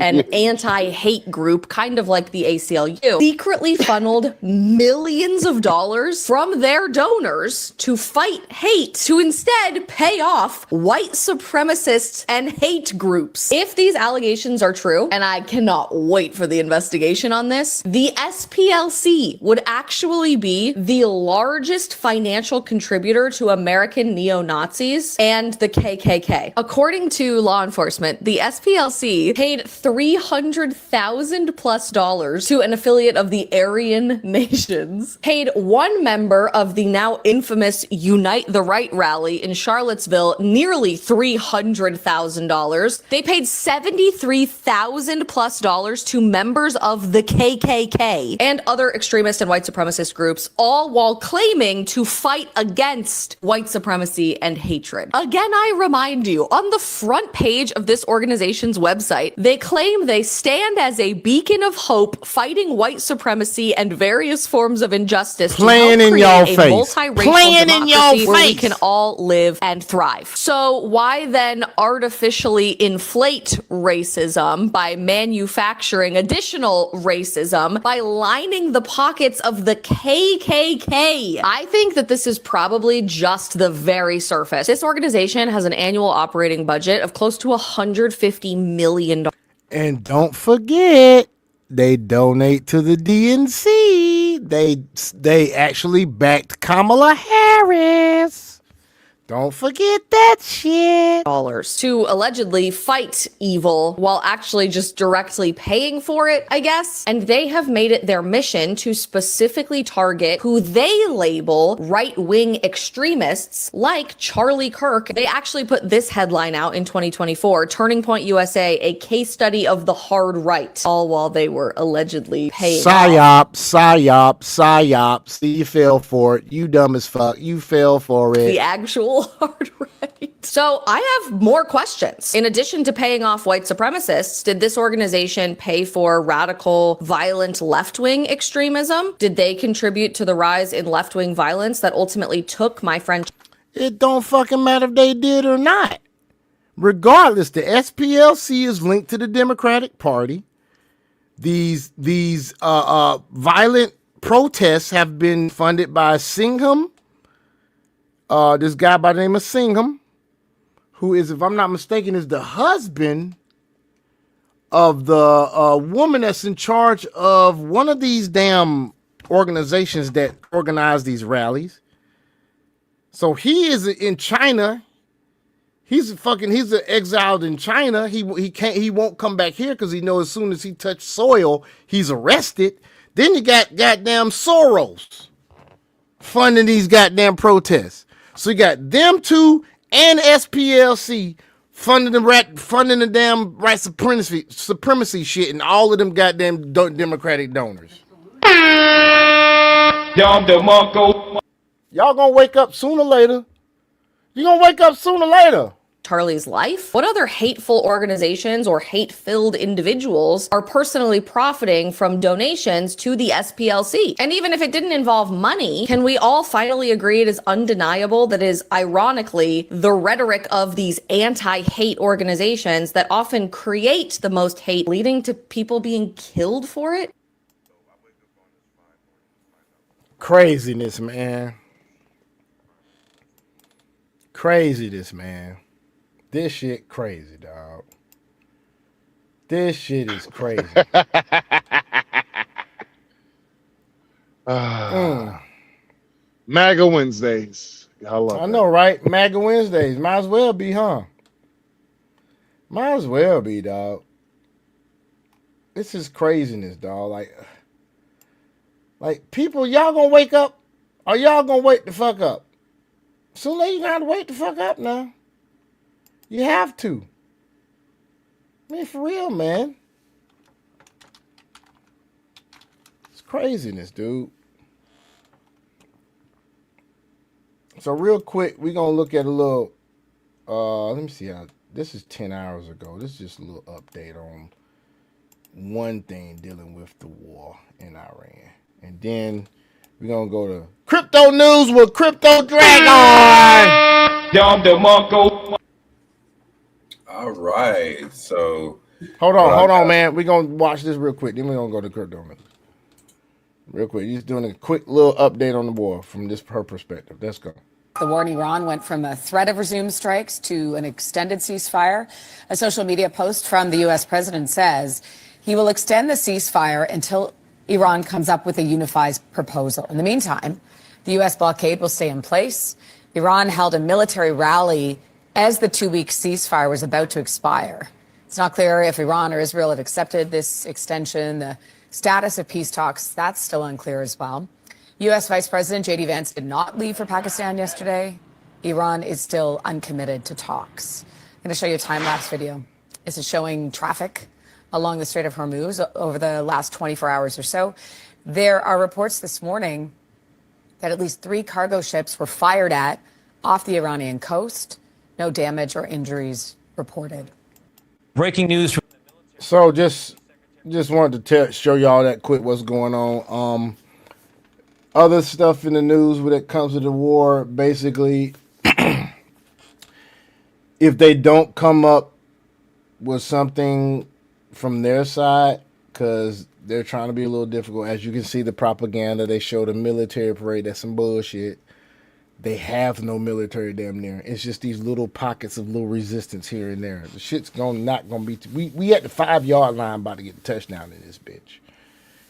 an anti-hate group, kind of like the ACLU, secretly funneled millions of dollars from their donors to fight hate, to instead pay off white supremacists and hate groups. If these allegations are true, and I cannot wait for the investigation on this, the SPLC would actually be the largest financial contributor to American neo-Nazis and the KKK. According to law enforcement, the SPLC paid $300,000+ to an affiliate of the Aryan Nations, paid one member of the now infamous Unite the Right rally in Charlottesville nearly $300,000. They paid $73,000+ to members of the KKK and other extremist and white supremacist groups, all while claiming to fight against white supremacy and hatred. Again, I remind you, on the front page of this organization's website, they claim they stand as a beacon of hope fighting white supremacy and various forms of injustice Playing to in help your create face. a multiracial Playing in your democracy where we face. can all live and thrive. So why then artificially inflate racism by manufacturing additional racism by lining the pockets of the KKK? I think that this is probably just the very surface. This organization has an annual operating budget of close to $150 million. and don't forget, they donate to the DNC. They actually backed Kamala Harris. Don't forget that shit. To allegedly fight evil while actually just directly paying for it, I guess. And they have made it their mission to specifically target who they label right-wing extremists like Charlie Kirk. They actually put this headline out in 2024, Turning Point USA, a case study of the hard right, all while they were allegedly paying off Psyop. See, you fell for it. You dumb as fuck. You fell for it. the actual hard right. So I have more questions. In addition to paying off white supremacists, did this organization pay for radical, violent left-wing extremism? Did they contribute to the rise in left-wing violence that ultimately took my friend? It don't fucking matter if they did or not. Regardless, the SPLC is linked to the Democratic Party. These violent protests have been funded by Singham. This guy by the name of Singham, who is, if I'm not mistaken, is the husband of the woman that's in charge of one of these damn organizations that organize these rallies. So he is in China. He's exiled in China. He won't come back here because he knows as soon as he touched soil, he's arrested. Then you got goddamn Soros funding these goddamn protests. So you got them two and SPLC funding the damn white supremacy shit, and all of them goddamn Democratic donors. Y'all gonna wake up sooner or later. You're gonna wake up sooner or later. Charlie's life? What other hateful organizations or hate-filled individuals are personally profiting from donations to the SPLC? And even if it didn't involve money, can we all finally agree it is undeniable that it is ironically the rhetoric of these anti-hate organizations that often create the most hate, leading to people being killed for it? Craziness, man. Craziness, man. This shit crazy, dog. This shit is crazy. MAGA Wednesdays. I love I know, right? MAGA Wednesdays. Might as well be, huh? Might as well be, dog. This is craziness, dog. Like people, y'all gonna wake up Are y'all gonna wake the fuck up? Sooner or later, you gonna have to wake the fuck up now. You have to. I mean, for real, man. It's craziness, dude. So real quick, we're gonna look at a little. Let me see how. This is 10 hours ago. This is just a little update on one thing dealing with the war in Iran, and then we're gonna go to crypto news with Crypto Dragon. Dom DeMarco. All right. So Hold on, man. We're gonna watch this real quick. Then we're gonna go to crypto news. Real quick. He's doing a quick little update on the war from her perspective. Let's go. The war in Iran went from a threat of resumed strikes to an extended ceasefire. A social media post from the U.S. president says he will extend the ceasefire until Iran comes up with a unified proposal. In the meantime, the U.S. blockade will stay in place. Iran held a military rally as the 2-week ceasefire was about to expire. It's not clear if Iran or Israel have accepted this extension. The status of peace talks, that's still unclear as well. U.S. Vice President J.D. Vance did not leave for Pakistan yesterday. Iran is still uncommitted to talks. I'm going to show you a time-lapse video. This is showing traffic along the Strait of Hormuz over the last 24 hours or so. There are reports this morning that at least 3 cargo ships were fired at off the Iranian coast. No damage or injuries reported. Breaking news from So just wanted to show y'all that quick what's going on. Other stuff in the news when it comes to the war, basically, if they don't come up with something from their side, because they're trying to be a little difficult. As you can see, the propaganda, they show the military parade. That's some bullshit. They have no military damn near. It's just these little pockets of little resistance here and there. The shit's not gonna be. We at the 5-yard line about to get a touchdown in this bitch.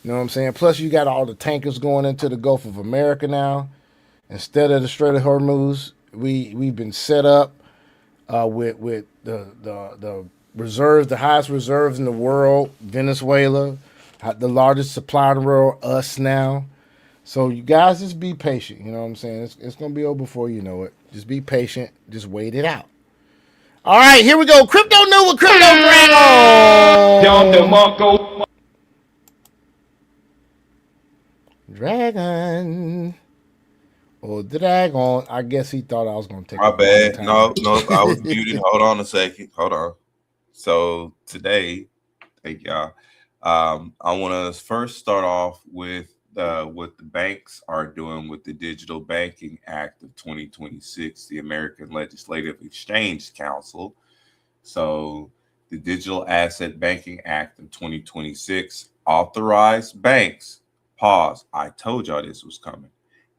You know what I'm saying? Plus, you got all the tankers going into the Gulf of America now. Instead of the Strait of Hormuz, we've been set up with the reserves, the highest reserves in the world. Venezuela, the largest supplier in the world, us now. So you guys just be patient. You know what I'm saying? It's gonna be over before you know it. Just be patient. Just wait it out. All right, here we go. Crypto New with Crypto Dragon. Dom DeMarco. Dragon. Oh, Dragon. I guess he thought I was going to take My bad. time. No, I was muted. Hold on a second. Hold on. So today, thank y'all. I want to first start off with what the banks are doing with the Digital Banking Act of 2026, the American Legislative Exchange Council. So the Digital Asset Banking Act of 2026 authorized banks, pause, I told y'all this was coming,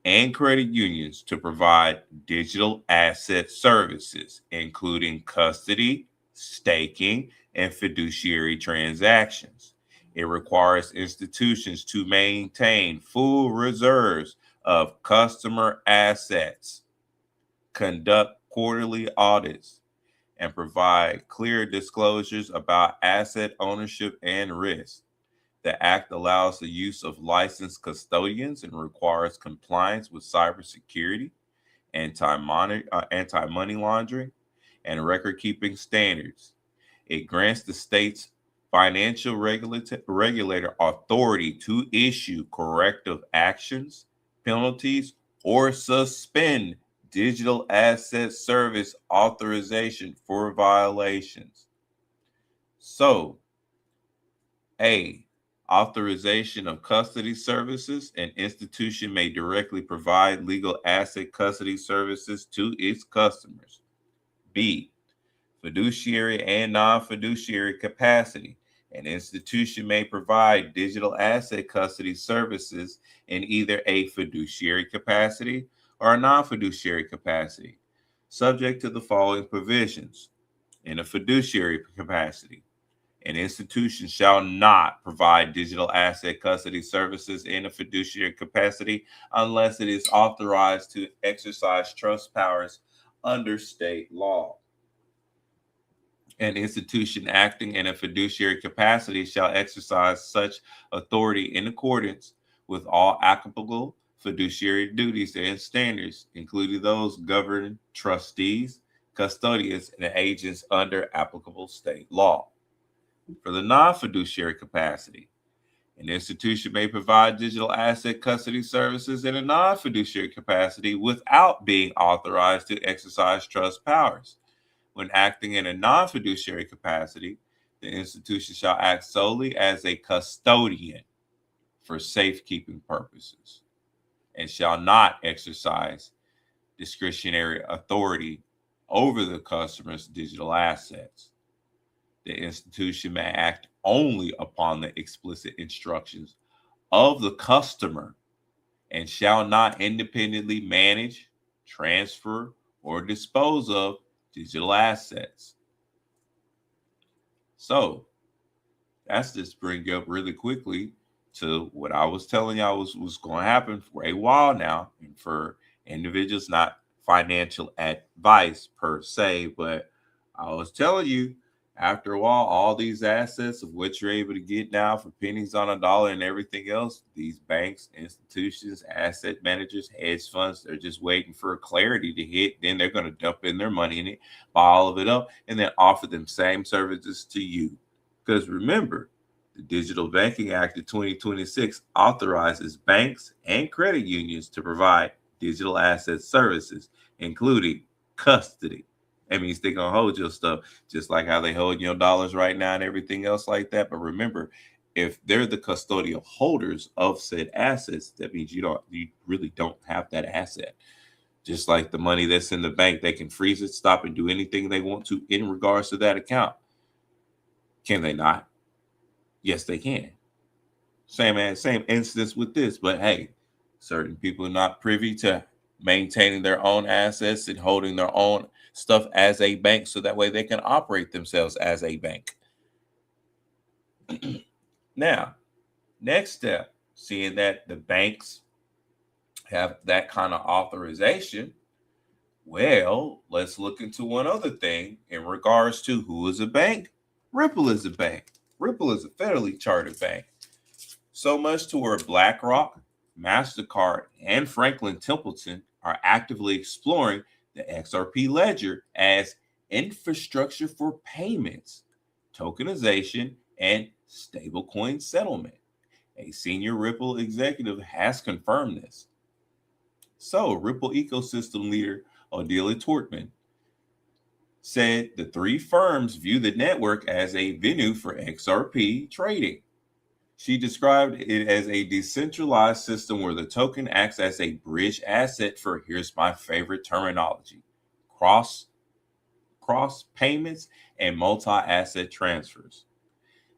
and credit unions to provide digital asset services, including custody, staking, and fiduciary transactions. It requires institutions to maintain full reserves of customer assets, conduct quarterly audits, and provide clear disclosures about asset ownership and risk. The act allows the use of licensed custodians and requires compliance with cybersecurity, anti-money laundering, and record-keeping standards. It grants the state's financial regulator authority to issue corrective actions, penalties, or suspend digital asset service authorization for violations. So, A, authorization of custody services. An institution may directly provide legal asset custody services to its customers. B, fiduciary and non-fiduciary capacity. An institution may provide digital asset custody services in either a fiduciary capacity or a non-fiduciary capacity, subject to the following provisions. In a fiduciary capacity, an institution shall not provide digital asset custody services in a fiduciary capacity unless it is authorized to exercise trust powers under state law. An institution acting in a fiduciary capacity shall exercise such authority in accordance with all applicable fiduciary duties and standards, including those governing trustees, custodians, and agents under applicable state law. For the non-fiduciary capacity, an institution may provide digital asset custody services in a non-fiduciary capacity without being authorized to exercise trust powers. When acting in a non-fiduciary capacity, the institution shall act solely as a custodian for safekeeping purposes and shall not exercise discretionary authority over the customer's digital assets. The institution may act only upon the explicit instructions of the customer and shall not independently manage, transfer, or dispose of digital assets. So that's just bring up really quickly to what I was telling y'all was going to happen for a while now, and for individuals, not financial advice per se, but I was telling you, after a while, all these assets of what you're able to get now for pennies on a dollar and everything else, these banks, institutions, asset managers, hedge funds, they're just waiting for clarity to hit. Then they're going to dump in their money in it, buy all of it up, and then offer them same services to you. Because remember, the Digital Banking Act of 2026 authorizes banks and credit unions to provide digital asset services, including custody. That means they're going to hold your stuff just like how they hold your dollars right now and everything else like that. But remember, if they're the custodial holders of said assets, that means you really don't have that asset. Just like the money that's in the bank, they can freeze it, stop, and do anything they want to in regards to that account. Can they not? Yes, they can. Same instance with this. But hey, certain people are not privy to maintaining their own assets and holding their own stuff as a bank, so that way they can operate themselves as a bank. Now, next step, seeing that the banks have that kind of authorization, well, let's look into one other thing in regards to who is a bank. Ripple is a bank. Ripple is a federally chartered bank. So much to where BlackRock, MasterCard, and Franklin Templeton are actively exploring the XRP ledger as infrastructure for payments, tokenization, and stablecoin settlement. A senior Ripple executive has confirmed this. So, Ripple ecosystem leader Odelia Tortman said the three firms view the network as a venue for XRP trading. She described it as a decentralized system where the token acts as a bridge asset for, here's my favorite terminology, cross payments and multi-asset transfers.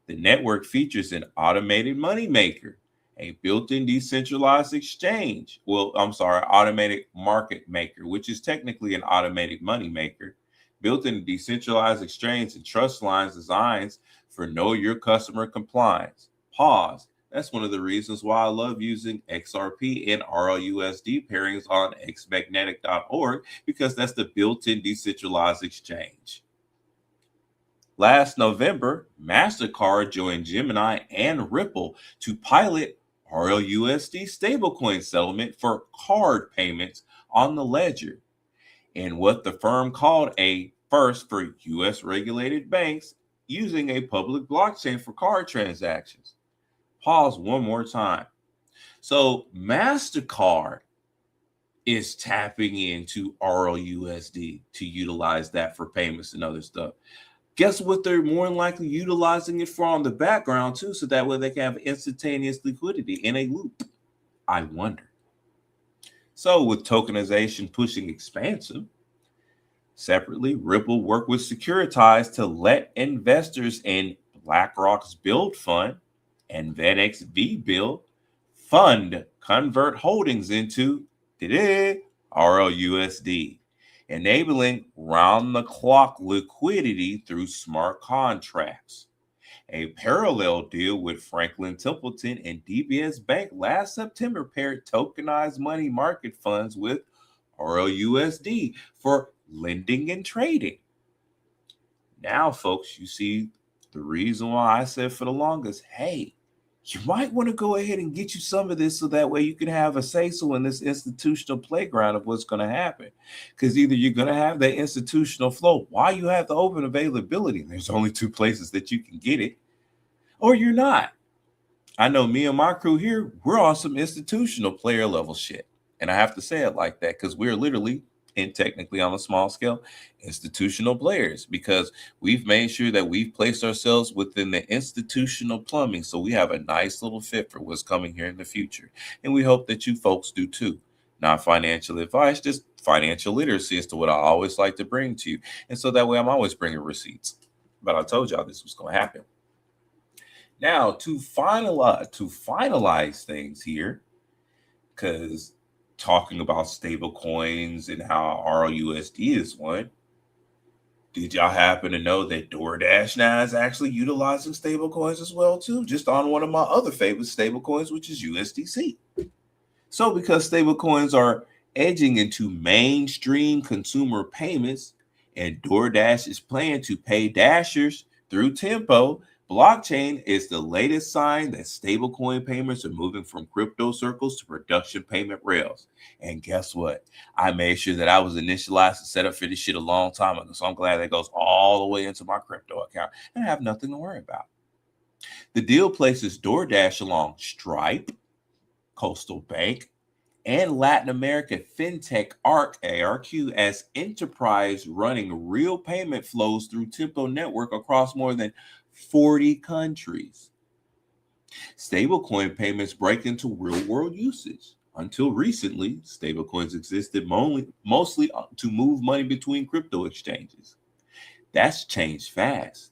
The network features an automated moneymaker, a built-in decentralized exchange. Automated market maker, which is technically an automated moneymaker, built-in decentralized exchange and trust lines designed for know your customer compliance. Pause. That's one of the reasons why I love using XRP and RLUSD pairings on xmagnetic.org, because that's the built-in decentralized exchange. Last November, MasterCard joined Gemini and Ripple to pilot RLUSD stablecoin settlement for card payments on the ledger, in what the firm called a first for U.S. regulated banks using a public blockchain for card transactions. Pause one more time. So MasterCard is tapping into RLUSD to utilize that for payments and other stuff. Guess what they're more than likely utilizing it for on the background too, so that way they can have instantaneous liquidity in a loop. I wonder. So with tokenization pushing expansive, separately, Ripple worked with Securitize to let investors in BlackRock's Build Fund and VanEck's V-Build fund convert holdings into RLUSD, enabling round-the-clock liquidity through smart contracts. A parallel deal with Franklin Templeton and DBS Bank last September paired tokenized money market funds with RLUSD for lending and trading. Now, folks, you see the reason why I said for the longest, hey, you might want to go ahead and get you some of this so that way you can have a say-so in this institutional playground of what's going to happen. Because either you're going to have that institutional flow while you have the open availability, and there's only two places that you can get it, or you're not. I know me and my crew here, we're on some institutional player level shit. And I have to say it like that because we're literally, and technically on a small scale, institutional players, because we've made sure that we've placed ourselves within the institutional plumbing. So we have a nice little fit for what's coming here in the future. And we hope that you folks do too. Not financial advice, just financial literacy as to what I always like to bring to you. And so that way I'm always bringing receipts. But I told y'all this was going to happen. Now, to finalize things here, because talking about stable coins and how ROUSD is one, did y'all happen to know that DoorDash now is actually utilizing stable coins as well too? Just on one of my other favorite stable coins, which is USDC. So because stable coins are edging into mainstream consumer payments, and DoorDash is planning to pay Dashers through Tempo, blockchain is the latest sign that stablecoin payments are moving from crypto circles to production payment rails. And guess what? I made sure that I was initialized and set up for this shit a long time ago. So I'm glad that goes all the way into my crypto account and I have nothing to worry about. The deal places DoorDash along Stripe, Coastal Bank, and Latin America fintech ARQ as enterprise running real payment flows through Tempo network across more than 40 countries. Stablecoin payments break into real-world usage. Until recently, stablecoins existed mostly to move money between crypto exchanges. That's changed fast.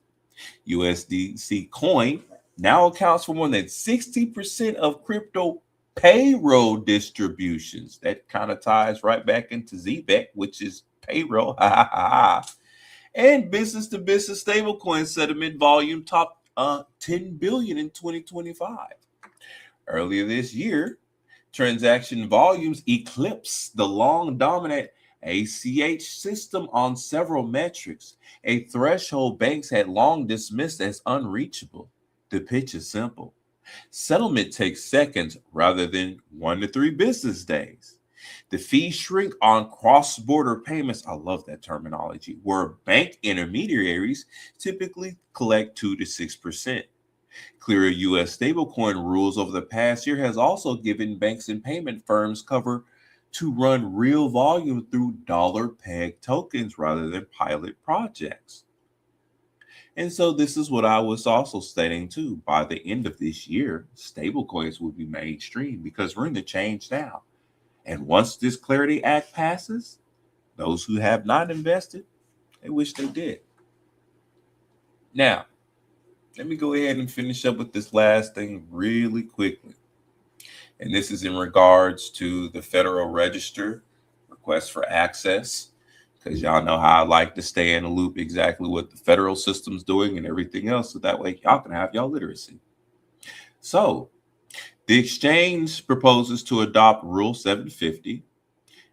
USDC coin now accounts for more than 60% of crypto payroll distributions. That kind of ties right back into ZBEC, which is payroll. And business-to-business stablecoin settlement volume topped 10 billion in 2025. Earlier this year, transaction volumes eclipsed the long dominant ACH system on several metrics, a threshold banks had long dismissed as unreachable. The pitch is simple. Settlement takes seconds rather than 1 to 3 business days. The fees shrink on cross-border payments. I love that terminology, where bank intermediaries typically collect 2 to 6%. Clearer U.S. stablecoin rules over the past year has also given banks and payment firms cover to run real volume through dollar-pegged tokens rather than pilot projects. And so this is what I was also stating too. By the end of this year, stablecoins will be mainstream because we're in the change now. And once this Clarity Act passes, those who have not invested, they wish they did. Now, let me go ahead and finish up with this last thing really quickly. And this is in regards to the Federal Register request for access, because y'all know how I like to stay in the loop exactly what the federal system's doing and everything else, so that way y'all can have y'all literacy. So, the exchange proposes to adopt Rule 750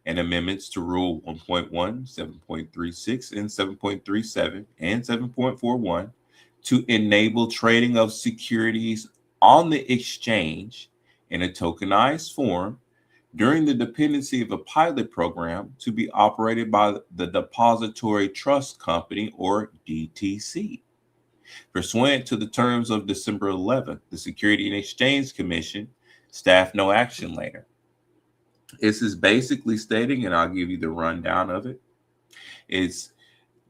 and amendments to Rule 1.1, 7.36, and 7.37, and 7.41 to enable trading of securities on the exchange in a tokenized form during the dependency of a pilot program to be operated by the Depository Trust Company, or DTC. Pursuant to the terms of December 11th, the Security and Exchange Commission staffed no action later. This is basically stating, and I'll give you the rundown of it, is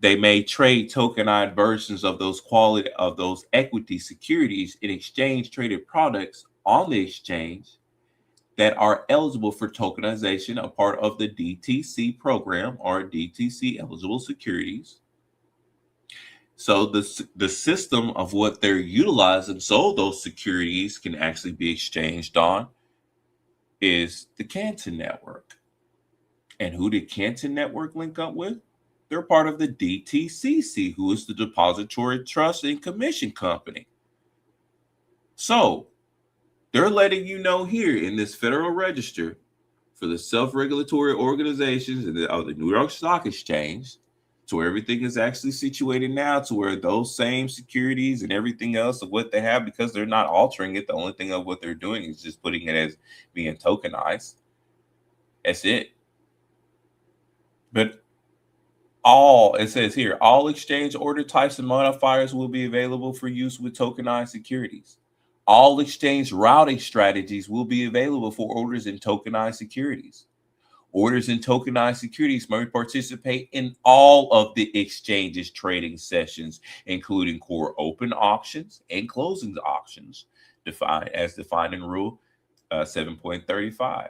they may trade tokenized versions of those equity securities in exchange traded products on the exchange that are eligible for tokenization, a part of the DTC program, or DTC eligible securities. So the system of what they're utilizing so those securities can actually be exchanged on is the Canton Network. And who did Canton Network link up with? They're part of the DTCC, who is the Depository Trust and Commission Company. So they're letting you know here in this Federal Register for the self-regulatory organizations of the New York Stock Exchange So everything is actually situated now to where those same securities and everything else of what they have, because they're not altering it. The only thing of what they're doing is just putting it as being tokenized. That's it. But it says here, all exchange order types and modifiers will be available for use with tokenized securities. All exchange routing strategies will be available for orders in tokenized securities. Orders in tokenized securities may participate in all of the exchange's trading sessions, including core open auctions and closing auctions, defined in Rule 7.35,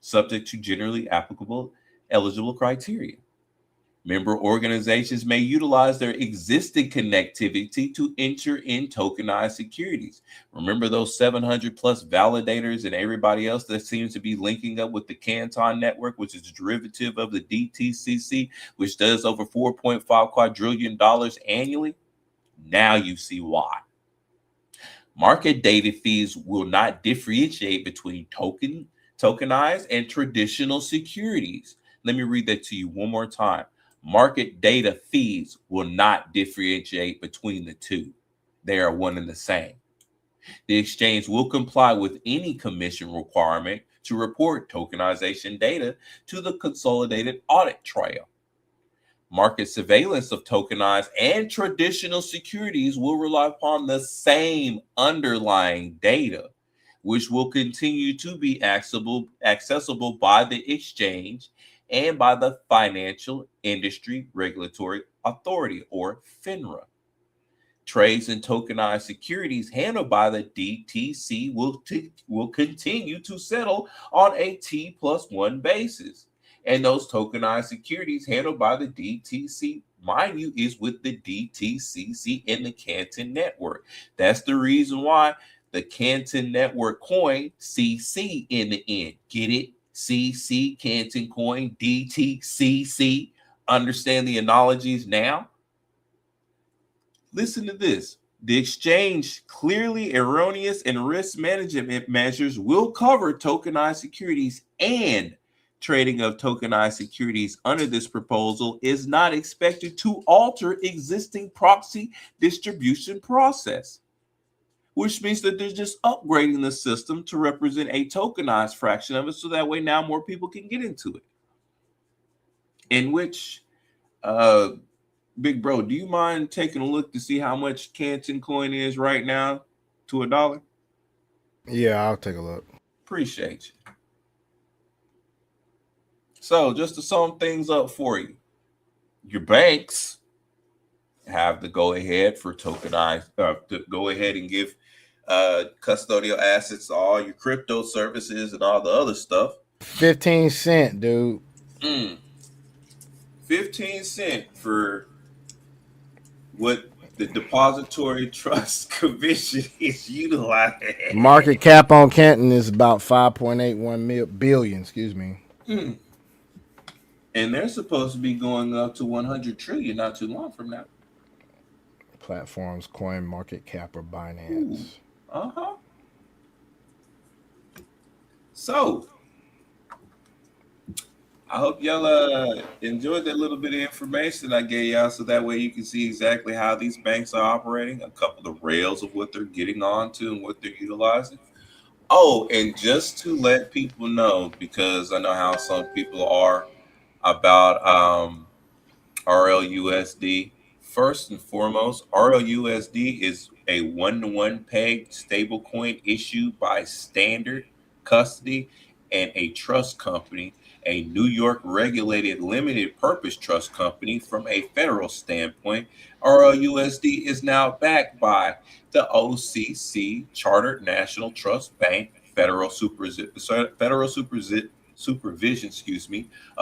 subject to generally applicable eligible criteria. Member organizations may utilize their existing connectivity to enter in tokenized securities. Remember those 700 plus validators and everybody else that seems to be linking up with the Canton network, which is a derivative of the DTCC, which does over $4.5 quadrillion annually? Now you see why. Market data fees will not differentiate between tokenized and traditional securities. Let me read that to you one more time. Market data fees will not differentiate between the two. They are one and the same. The exchange will comply with any commission requirement to report tokenization data to the Consolidated Audit Trail. Market surveillance of tokenized and traditional securities will rely upon the same underlying data, which will continue to be accessible by the exchange and by the Financial Industry Regulatory Authority, or FINRA. Trades in tokenized securities handled by the DTC will continue to settle on a T+1 basis. And those tokenized securities handled by the DTC, mind you, is with the DTCC and the Canton Network. That's the reason why the Canton Network coin, CC in the end. Get it? CC, Canton coin, DTCC. Understand the analogies now? Listen to this. The exchange clearly erroneous and risk management measures will cover tokenized securities, and trading of tokenized securities under this proposal is not expected to alter existing proxy distribution process, which means that they're just upgrading the system to represent a tokenized fraction of it, so that way now more people can get into it. In which, Big Bro, do you mind taking a look to see how much Canton coin is right now to $1? Yeah, I'll take a look. Appreciate you. So just to sum things up for you, your banks have the go ahead for tokenized, to go ahead and give custodial assets to all your crypto services and all the other stuff. 15 cents, dude. 15 cents for what the Depository Trust Commission is utilizing. Market cap on Canton is about 5.81 billion. Excuse me. And they're supposed to be going up to 100 trillion not too long from now. Platforms, Coin Market Cap, or Binance. So I hope y'all enjoyed that little bit of information I gave y'all, so that way you can see exactly how these banks are operating, a couple of rails of what they're getting onto and what they're utilizing. Oh, and just to let people know, because I know how some people are about RLUSD. First and foremost, RLUSD is a one-to-one pegged stablecoin issued by Standard Custody and a trust company, a New York regulated limited purpose trust company. From a federal standpoint, RLUSD is now backed by the OCC, Chartered National Trust Bank, Federal Supervision,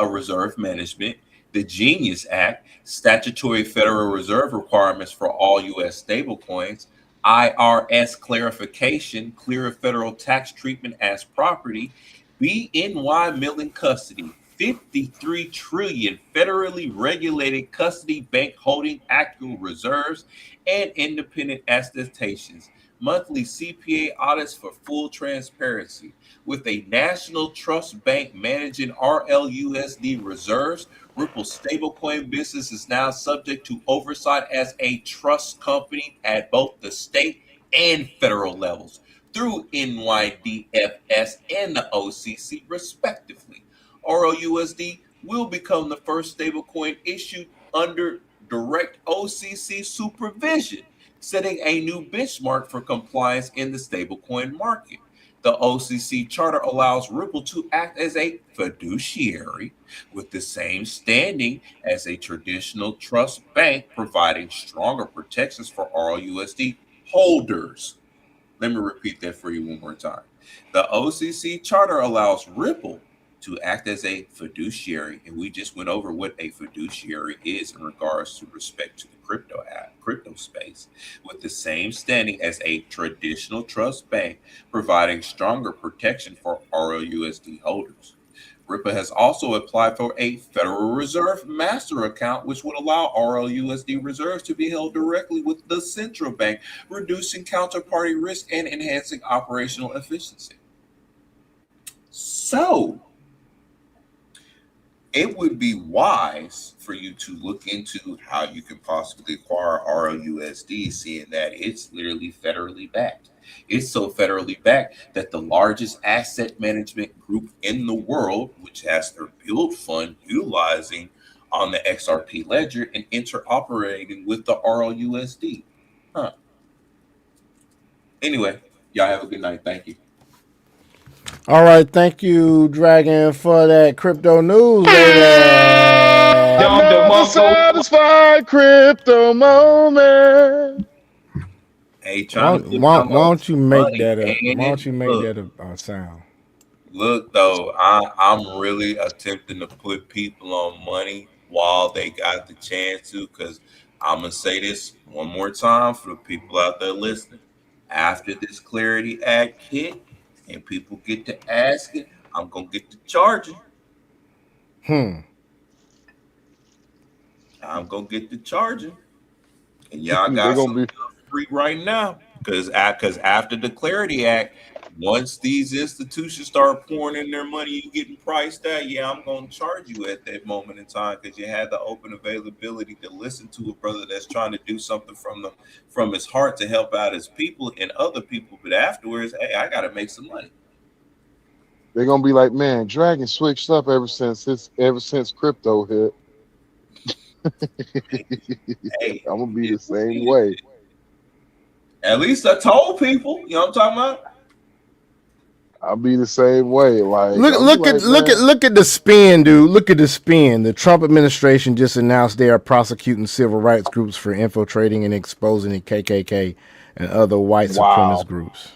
Reserve Management, the Genius Act, statutory Federal Reserve requirements for all U.S. stablecoins, IRS clarification, clear of federal tax treatment as property, BNY Mellon custody, 53 trillion federally regulated custody bank holding actual reserves and independent attestations. monthly CPA audits for full transparency. With a national trust bank managing RLUSD reserves, Ripple's stablecoin business is now subject to oversight as a trust company at both the state and federal levels through NYDFS and the OCC, respectively. RLUSD will become the first stablecoin issued under direct OCC supervision, setting a new benchmark for compliance in the stablecoin market. The OCC charter allows Ripple to act as a fiduciary with the same standing as a traditional trust bank, providing stronger protections for RLUSD holders. Let me repeat that for you one more time. The OCC charter allows Ripple to act as a fiduciary, and we just went over what a fiduciary is in regards to respect to the crypto space, with the same standing as a traditional trust bank, providing stronger protection for RLUSD holders. Ripple has also applied for a Federal Reserve master account, which would allow RLUSD reserves to be held directly with the central bank, reducing counterparty risk and enhancing operational efficiency. So, it would be wise for you to look into how you can possibly acquire RLUSD, seeing that it's literally federally backed. It's so federally backed that the largest asset management group in the world, which has their build fund utilizing on the XRP ledger and interoperating with the RLUSD. Anyway, y'all have a good night. Thank you. All right, thank you, Dragon, for that crypto news. Another satisfied crypto moment. Hey, why don't you make that a sound? Look, though, I'm really attempting to put people on money while they got the chance to, because I'm going to say this one more time for the people out there listening. After this Clarity Act hit and people get to asking, I'm going to get to charging. I'm going to get to charging. And y'all got some free right now, because after the Clarity Act, once these institutions start pouring in their money, you getting priced out. Yeah, I'm going to charge you at that moment in time, because you had the open availability to listen to a brother that's trying to do something from his heart to help out his people and other people. But afterwards, hey, I got to make some money. They're gonna be like, man, Dragon switched up ever since crypto hit. Hey, I'm gonna be the same way. At least I told people. You know what I'm talking about? I'll be the same way. Like, look at the spin, dude. Look at the spin. The Trump administration just announced they are prosecuting civil rights groups for infiltrating and exposing the KKK and other white supremacist groups.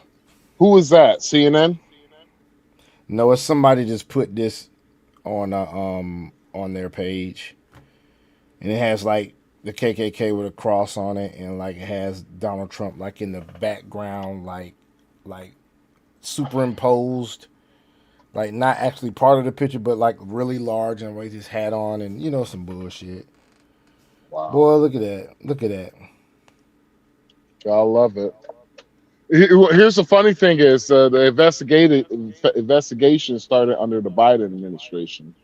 Who is that? CNN? No, it's somebody just put this on their page, and it has like the KKK with a cross on it, and like it has Donald Trump like in the background, like superimposed, like not actually part of the picture, but like really large, and with his hat on, and you know, some bullshit. Wow, boy, look at that. I love it. Here's the funny thing is the investigation started under the Biden administration.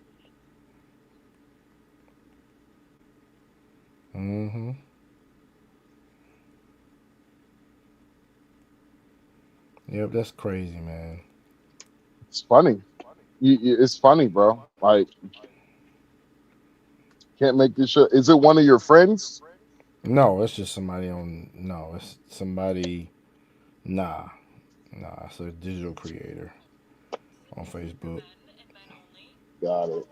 Mm-hmm. Yep, that's crazy, man. It's funny. It's funny, bro. Like, can't make this shit. Is it one of your friends? No, it's just somebody on. No, it's somebody. Nah, it's a digital creator on Facebook. Got it.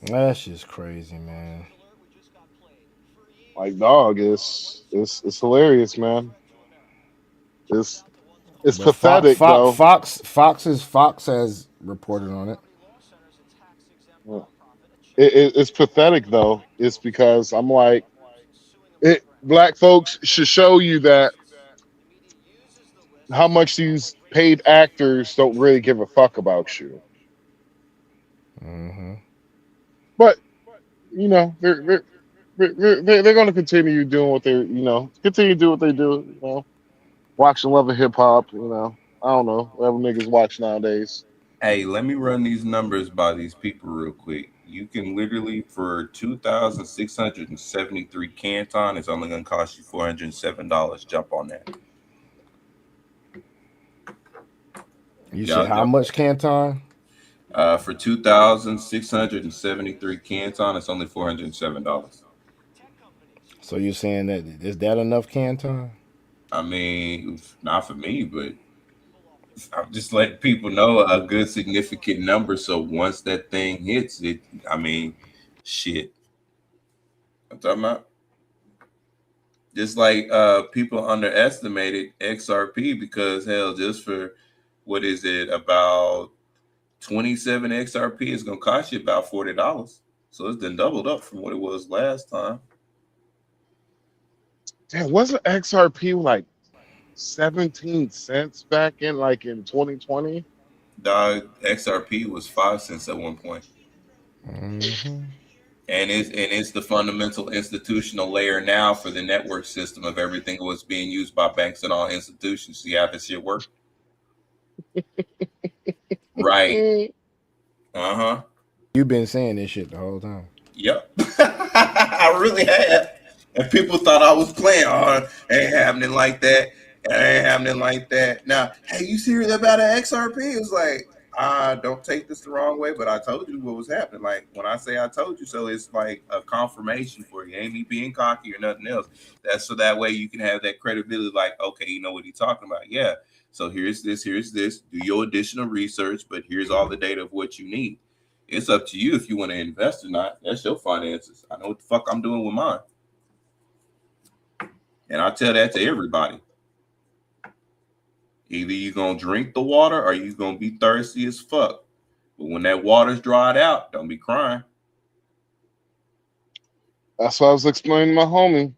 That's just crazy, man. Like, dog, it's hilarious, man. It's pathetic, though. Fox has reported on it. It's pathetic, though. It's because I'm like, black folks should show you that how much these paid actors don't really give a fuck about you. Mm-hmm. But you know, they're going to continue doing what they do. You know, watching Love and Hip Hop. You know, I don't know whatever niggas watch nowadays. Hey, let me run these numbers by these people real quick. You can literally, for 2,673 Canton, it's only going to cost you $407. Jump on that. You said how much, Canton? For 2,673 Canton, it's only $407. So you're saying that is that enough, Canton? I mean, not for me, but I'm just letting people know a good significant number. So once that thing hits it, I mean, shit. I'm talking about. Just like people underestimated XRP because hell, just for what is it, about 27 XRP is gonna cost you about $40. So it's been doubled up from what it was last time. Damn, wasn't XRP like 17 cents back in 2020? Dog, XRP was 5 cents at one point. Mm-hmm. And it's the fundamental institutional layer now for the network system of everything that was being used by banks and all institutions. See how this shit work? Right. Uh-huh. You've been saying this shit the whole time. Yep. I really have. And people thought I was playing. Oh, ain't happening like that. Ain't happening like that. Now, hey, you serious about an XRP? It's like, don't take this the wrong way, but I told you what was happening. Like, when I say I told you so, it's like a confirmation for you. Ain't me being cocky or nothing else. That's so that way you can have that credibility, like, okay, you know what he's talking about. Yeah. So here's this. Do your additional research, but here's all the data of what you need. It's up to you if you want to invest or not. That's your finances. I know what the fuck I'm doing with mine. And I tell that to everybody. Either you're going to drink the water or you're going to be thirsty as fuck. But when that water's dried out, don't be crying. That's what I was explaining to my homie.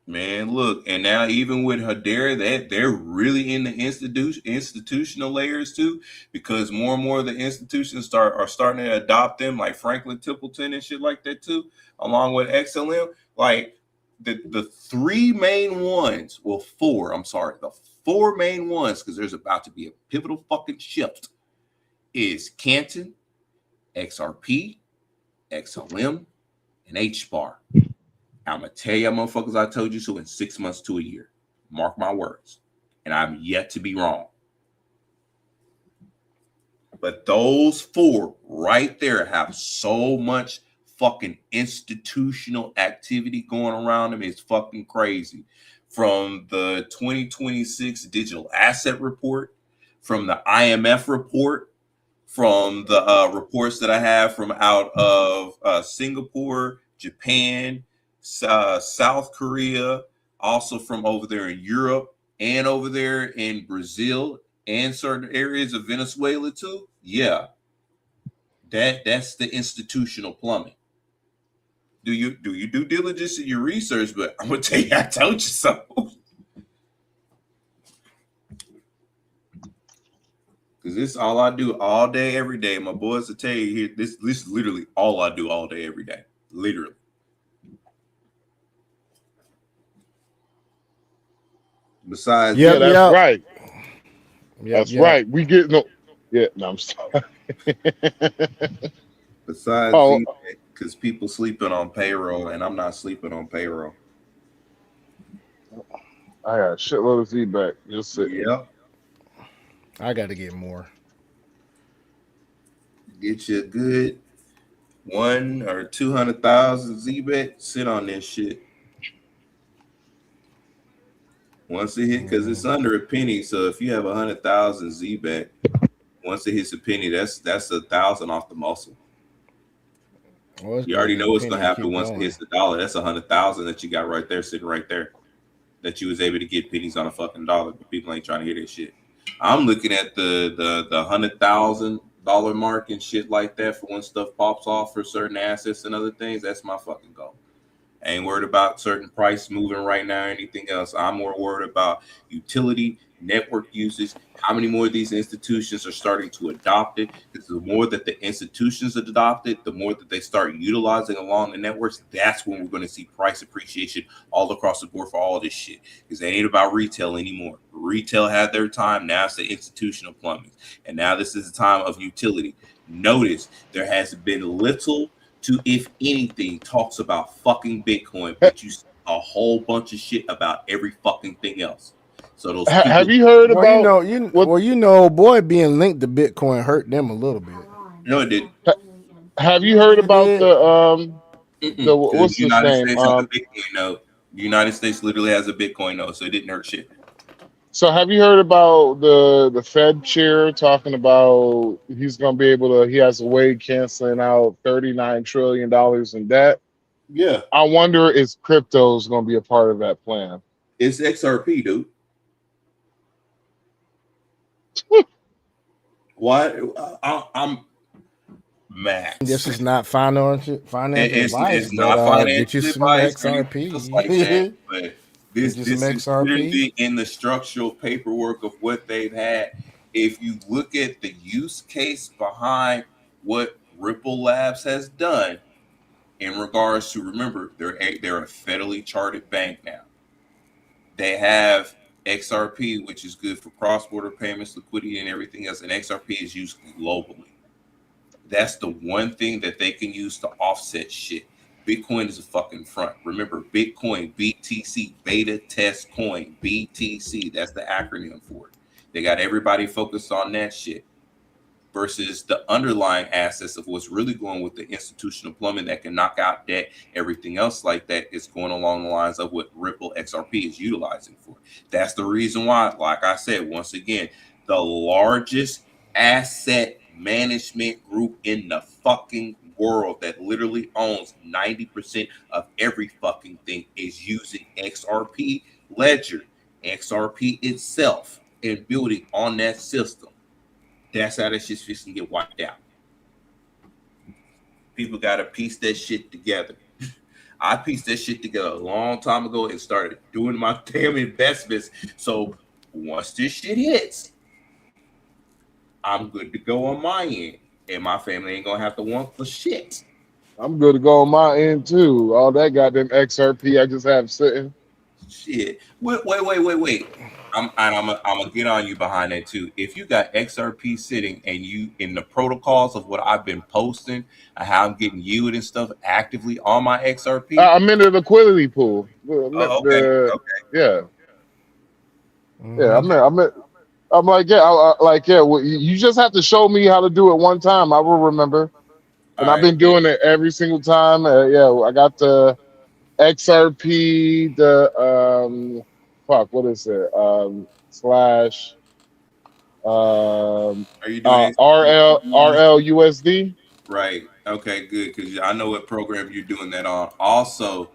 Man, look, and now even with Hedera, they're really in the institutional layers too, because more and more of the institutions are starting to adopt them, like Franklin Templeton and shit like that too, along with XLM. Like the three main ones, well, four, I'm sorry, the four main ones, because there's about to be a pivotal fucking shift, is Canton, XRP, XLM, and HBAR. I'm going to tell you motherfuckers I told you so in 6 months to a year. Mark my words. And I'm yet to be wrong. But those four right there have so much fucking institutional activity going around them. It's fucking crazy. From the 2026 Digital Asset Report, from the IMF report, from the reports that I have from out of Singapore, Japan, South Korea, also from over there in Europe and over there in Brazil and certain areas of Venezuela too. Yeah, that's the institutional plumbing. Do you do due diligence in your research? But I'm gonna tell you, I told you so. Because this is all I do all day, every day. My boys will tell you here, this is literally all I do all day, every day. Literally. Besides, that's right. That's right. We get no. Yeah, no, I'm sorry. Besides, because people sleeping on payroll, and I'm not sleeping on payroll. I got a shitload of feedback. Just sit. Yep. I got to get more. Get you a good 100,000 or 200,000 ZBET. Sit on this shit. Once it hit, because it's under a penny. So if you have 100,000 ZBET, once it hits a penny, that's 1,000 off the muscle. Well, you already know what's gonna happen once it hits the dollar. That's 100,000 that you got right there, sitting right there, that you was able to get pennies on a fucking dollar. But people ain't trying to hear that shit. I'm looking at the $100,000 mark and shit like that for when stuff pops off for certain assets and other things. That's my fucking goal. I ain't worried about certain price moving right now or anything else. I'm more worried about utility, network usage, how many more of these institutions are starting to adopt it. Because the more that the institutions adopt it, the more that they start utilizing along the networks, that's when we're going to see price appreciation all across the board for all this shit. Because it ain't about retail anymore. Retail had their time. Now it's the institutional plumbing. And now this is the time of utility. Notice there has been little to, if anything, talks about fucking Bitcoin, but you see a whole bunch of shit about every fucking thing else. So those people, Have you heard Well, about boy, being linked to Bitcoin hurt them a little bit. no, it didn't. Have you heard about did. the what's the his United name? States has a Bitcoin note. The United States literally has a Bitcoin note, so it didn't hurt shit. So have you heard about the Fed chair talking about he's going to be able to? He has a way canceling out $39 trillion in debt. Yeah, I wonder if crypto is going to be a part of that plan. it's XRP, dude. Why? I'm Max. This is not financial advice. It's not financial get you some advice or XRP. anything else like that, but this Get you is some XRP. literally in the structural paperwork of what they've had. If you look at the use case behind what Ripple Labs has done in regards to, remember, they're a federally chartered bank now. They have XRP, which is good for cross-border payments, liquidity, and everything else, and XRP is used globally. That's the one thing that they can use to offset shit. Bitcoin is a fucking front. Remember, Bitcoin, BTC, Beta Test Coin, BTC. That's the acronym for it. They got everybody focused on that shit versus the underlying assets of what's really going with the institutional plumbing that can knock out debt, everything else like that is going along the lines of what Ripple XRP is utilizing for. That's the reason why, like I said, once again, the largest asset management group in the fucking world that literally owns 90% of every fucking thing is using XRP Ledger, XRP itself, and building on that system. That's how that shit's fixing to get wiped out. People got to piece that shit together. I pieced that shit together a long time ago and started doing my damn investments. So once this shit hits, I'm good to go on my end. And my family ain't going to have to want for shit. I'm good to go on my end too. All that goddamn XRP I just have sitting. Shit. Wait. I'm gonna get on you behind that too. If you got XRP sitting and you in the protocols of what I've been posting and how I'm getting yield and stuff actively on my XRP, I'm in the liquidity pool. Okay. Yeah. Mhm. Yeah, I'm like, well, you just have to show me how to do it one time. I will remember. And I've been doing it every single time. I got the XRP, what is it? Slash are you doing RLUSD? right? Okay, good, because I know what program you're doing that on. Also,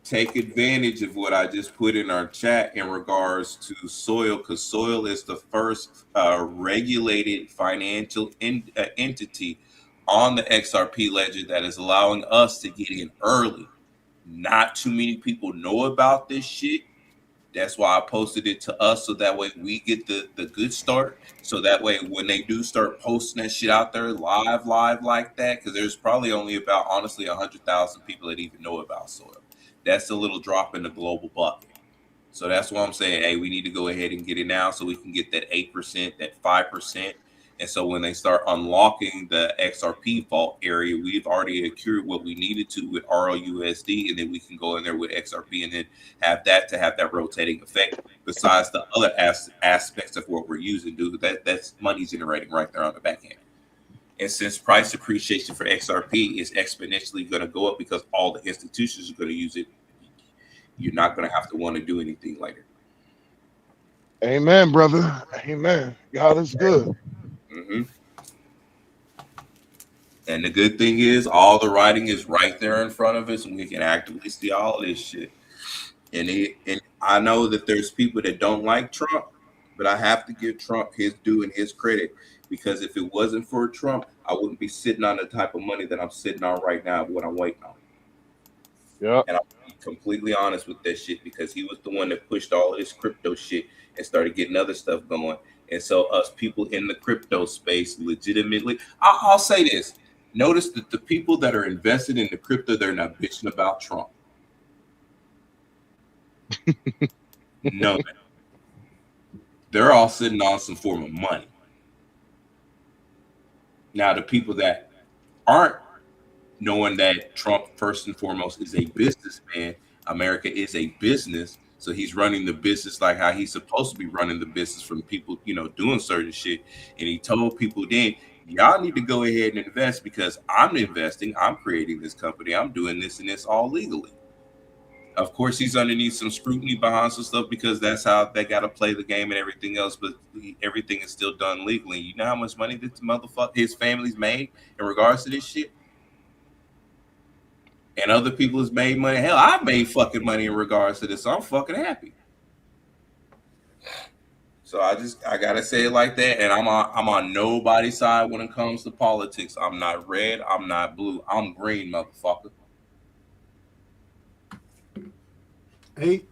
take advantage of what I just put in our chat in regards to Soil, because Soil is the first regulated financial entity on the XRP ledger that is allowing us to get in early. Not too many people know about this shit. That's why I posted it to us, so that way we get the good start. So that way when they do start posting that shit out there live like that, because there's probably only about, honestly, 100,000 people that even know about Soil. That's a little drop in the global bucket. So that's why I'm saying, hey, we need to go ahead and get it now so we can get that 8%, that 5%. And so when they start unlocking the XRP vault area, we've already accrued what we needed to with RLUSD, and then we can go in there with XRP and then have that rotating effect. Besides the other aspects of what we're using, dude, that's money generating right there on the back end. And since price appreciation for XRP is exponentially going to go up because all the institutions are going to use it, you're not going to have to want to do anything later. Amen, brother. Amen. God is good. Mm-hmm. And the good thing is, all the writing is right there in front of us, and we can actively see all this shit. And I know that there's people that don't like Trump, but I have to give Trump his due and his credit, because if it wasn't for Trump, I wouldn't be sitting on the type of money that I'm sitting on right now, what I'm waiting on. Yeah. And I'll be completely honest with that shit because he was the one that pushed all of this crypto shit and started getting other stuff going. And so us people in the crypto space legitimately, I'll say this. Notice that the people that are invested in the crypto, they're not bitching about Trump. No. They're all sitting on some form of money. Now, the people that aren't knowing that Trump, first and foremost, is a businessman, America is a business, so he's running the business like how he's supposed to be running the business from people, doing certain shit. And he told people then, y'all need to go ahead and invest because I'm investing, I'm creating this company, I'm doing this and this all legally. Of course, he's underneath some scrutiny behind some stuff because that's how they got to play the game and everything else. But everything is still done legally. You know how much money this motherfucker, his family's made in regards to this shit? And other people has made money. Hell, I've made fucking money in regards to this. So I'm fucking happy. So I gotta say it like that. And I'm on nobody's side when it comes to politics. I'm not red. I'm not blue. I'm green, motherfucker. 8%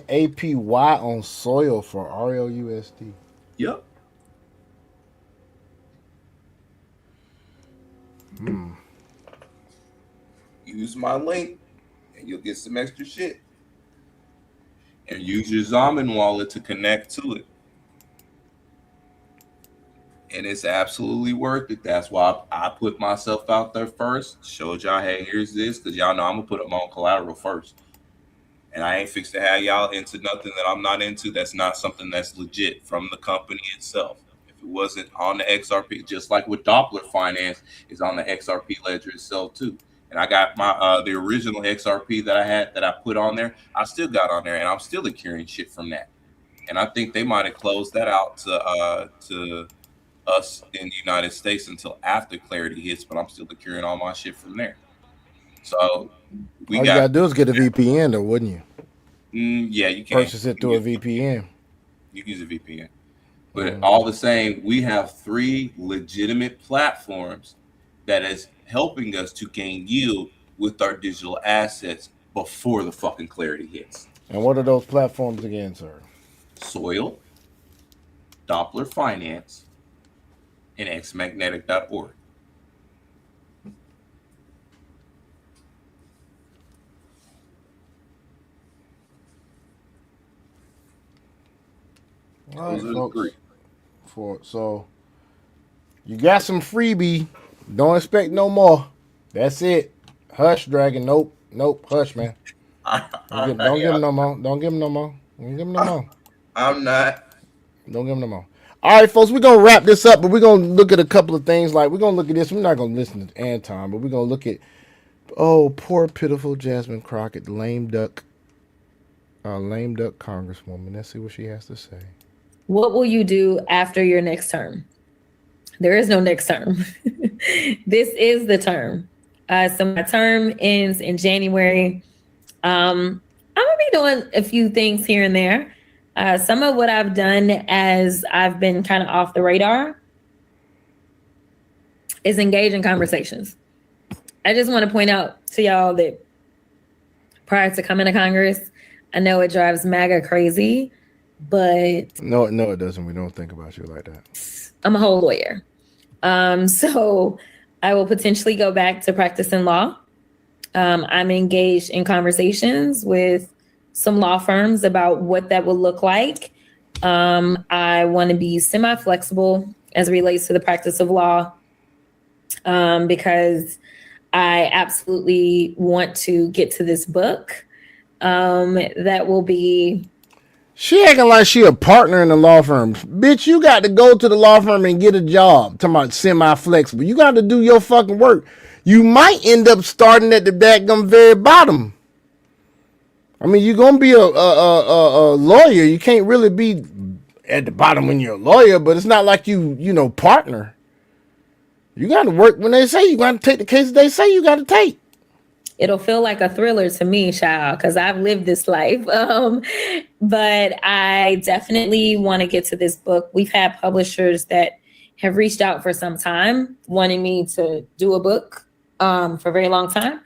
APY on soil for RLUSD. Yep. Use my link and you'll get some extra shit. And use your Zamin wallet to connect to it. And it's absolutely worth it. That's why I put myself out there first. Showed y'all, hey, here's this. Because y'all know I'm going to put them on collateral first. And I ain't fixed to have y'all into nothing that I'm not into. That's not something that's legit from the company itself. If it wasn't on the XRP, just like with Doppler Finance is on the XRP ledger itself too. And I got my the original XRP that I had that I put on there. I still got on there, and I'm still accruing shit from that. And I think they might have closed that out to us in the United States until after clarity hits. But I'm still accruing all my shit from there. So all you gotta do is get a VPN, though, wouldn't you? Yeah, you can purchase it through a VPN. You can use a VPN, but all the same, we have 3 legitimate platforms that is helping us to gain yield with our digital assets before the fucking clarity hits. And what are those platforms again, sir? Soil, Doppler Finance, and xmagnetic.org. All right, folks. So you got some freebie. Don't expect no more. That's it. Hush, Dragon. Nope. Hush, man. Don't give him no more. Don't give him no more. Don't give him no more. I'm not. Don't give him no more. All right, folks. We're gonna wrap this up, but we're gonna look at a couple of things. Like we're gonna look at this. We're not gonna listen to Anton, but we're gonna look at poor pitiful Jasmine Crockett, the lame duck congresswoman. Let's see what she has to say. What will you do after your next term? There is no next term. This is the term. So my term ends in January. I'm gonna be doing a few things here and there. Some of what I've done as I've been kind of off the radar is engage in conversations. I just want to point out to y'all that prior to coming to Congress, I know it drives MAGA crazy, but no, it doesn't. We don't think about you like that. I'm a whole lawyer. So I will potentially go back to practicing law. I'm engaged in conversations with some law firms about what that will look like. I want to be semi-flexible as it relates to the practice of law, because I absolutely want to get to this book. That will be... She acting like she a partner in the law firm. Bitch, you got to go to the law firm and get a job. Talking about semi-flexible. You got to do your fucking work. You might end up starting at the daggum very bottom. I mean, you're going to be a lawyer. You can't really be at the bottom when you're a lawyer, but it's not like you partner. You got to work when they say you got to take the cases they say you got to take. It'll feel like a thriller to me, child, because I've lived this life. But I definitely want to get to this book. We've had publishers that have reached out for some time, wanting me to do a book for a very long time.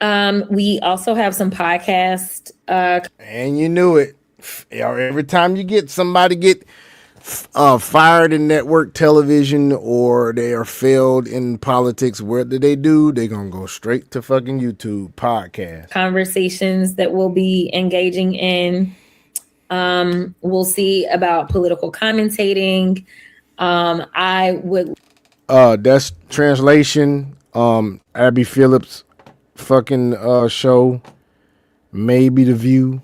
We also have some podcast. And you knew it. Every time you get somebody fired in network television or they are failed in politics, what do? They're going to go straight to fucking YouTube podcast. Conversations that we'll be engaging in. We'll see about political commentating. I would. That's translation. Abby Phillips fucking show. Maybe The View.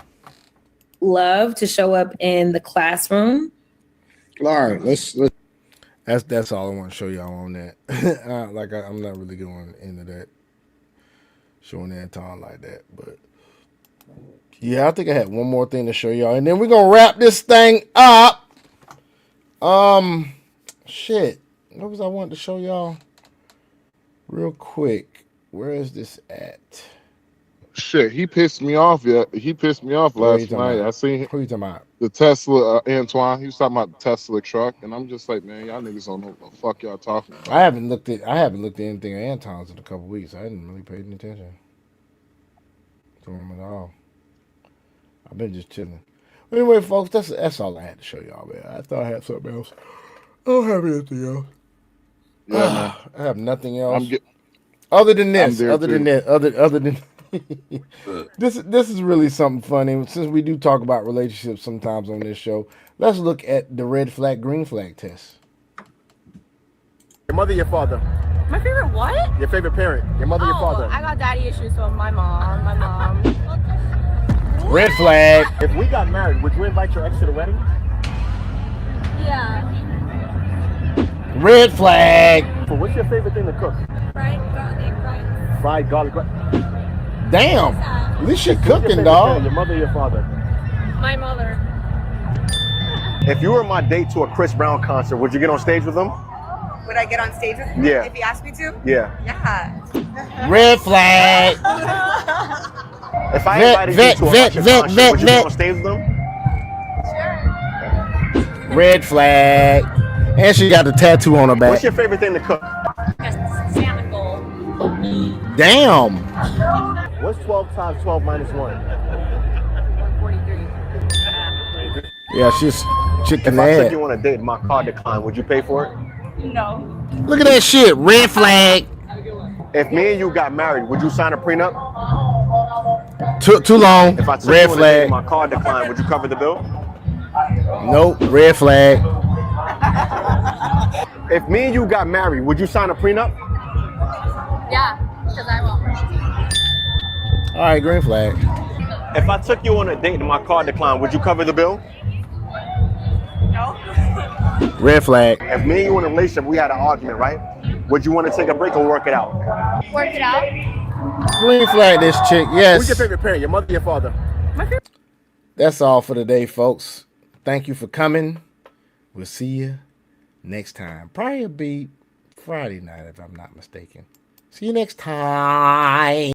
Love to show up in the classroom. All right, let's that's all I want to show y'all on that. I'm not really going into that, showing Anton like that, but yeah, I think I had one more thing to show y'all, and then we're gonna wrap this thing up. Shit, what was I wanting to show y'all real quick? Where is this at? Shit, he pissed me off. Yeah, he pissed me off last night. About? I seen Who you talking about? the Tesla, Antoine. He was talking about the Tesla truck, and I'm just like, man, y'all niggas don't know what the fuck y'all talking about. I haven't looked at anything of Anton's in a couple weeks. I didn't really pay any attention to him at all. I've been just chilling. Anyway, folks, that's all I had to show y'all, man. I thought I had something else. I don't have anything else. Yeah, man. I have nothing else. Other than this. This is really something funny. Since we do talk about relationships sometimes on this show, let's look at the red flag, green flag test. Your mother, your father. My favorite what? Your favorite parent. Your mother, your father. I got daddy issues, so my mom. Red flag. If we got married, would you invite your ex to the wedding? Yeah. Red flag. So what's your favorite thing to cook? Fried garlic rice. Fried garlic rice. Damn. At least you're Who's your cooking, favorite dog. parent, your mother, your father. My mother. If you were my date to a Chris Brown concert, would you get on stage with him? Would I get on stage with him Yeah. if he asked me to? Yeah. Yeah. Red flag. If I invited you to a Usher concert, would you get on stage with them? Red flag. And she got the tattoo on her back. What's your favorite thing to cook? Salmon bowl. Damn. What's 12 times 12 minus 1? 43. Yeah, she's chicken If I took ass. you on a date and my card declined, would you pay for it? No. Look at that shit. Red flag. If me and you got married, would you sign a prenup? Too long. If I took Red you on a date and flag. my card declined, would you cover the bill? Nope. Red flag. If me and you got married, would you sign a prenup? Yeah, because I won't. All right, green flag. If I took you on a date and my card declined, would you cover the bill? No. Red flag. If me and you in a relationship, we had an argument, right? Would you want to take a break or work it out? Work it out. Green flag this chick. Who's your Yes. favorite parent, your mother, your father? That's all for today, folks. Thank you for coming. We'll see you next time. Probably be Friday night, if I'm not mistaken. See you next time.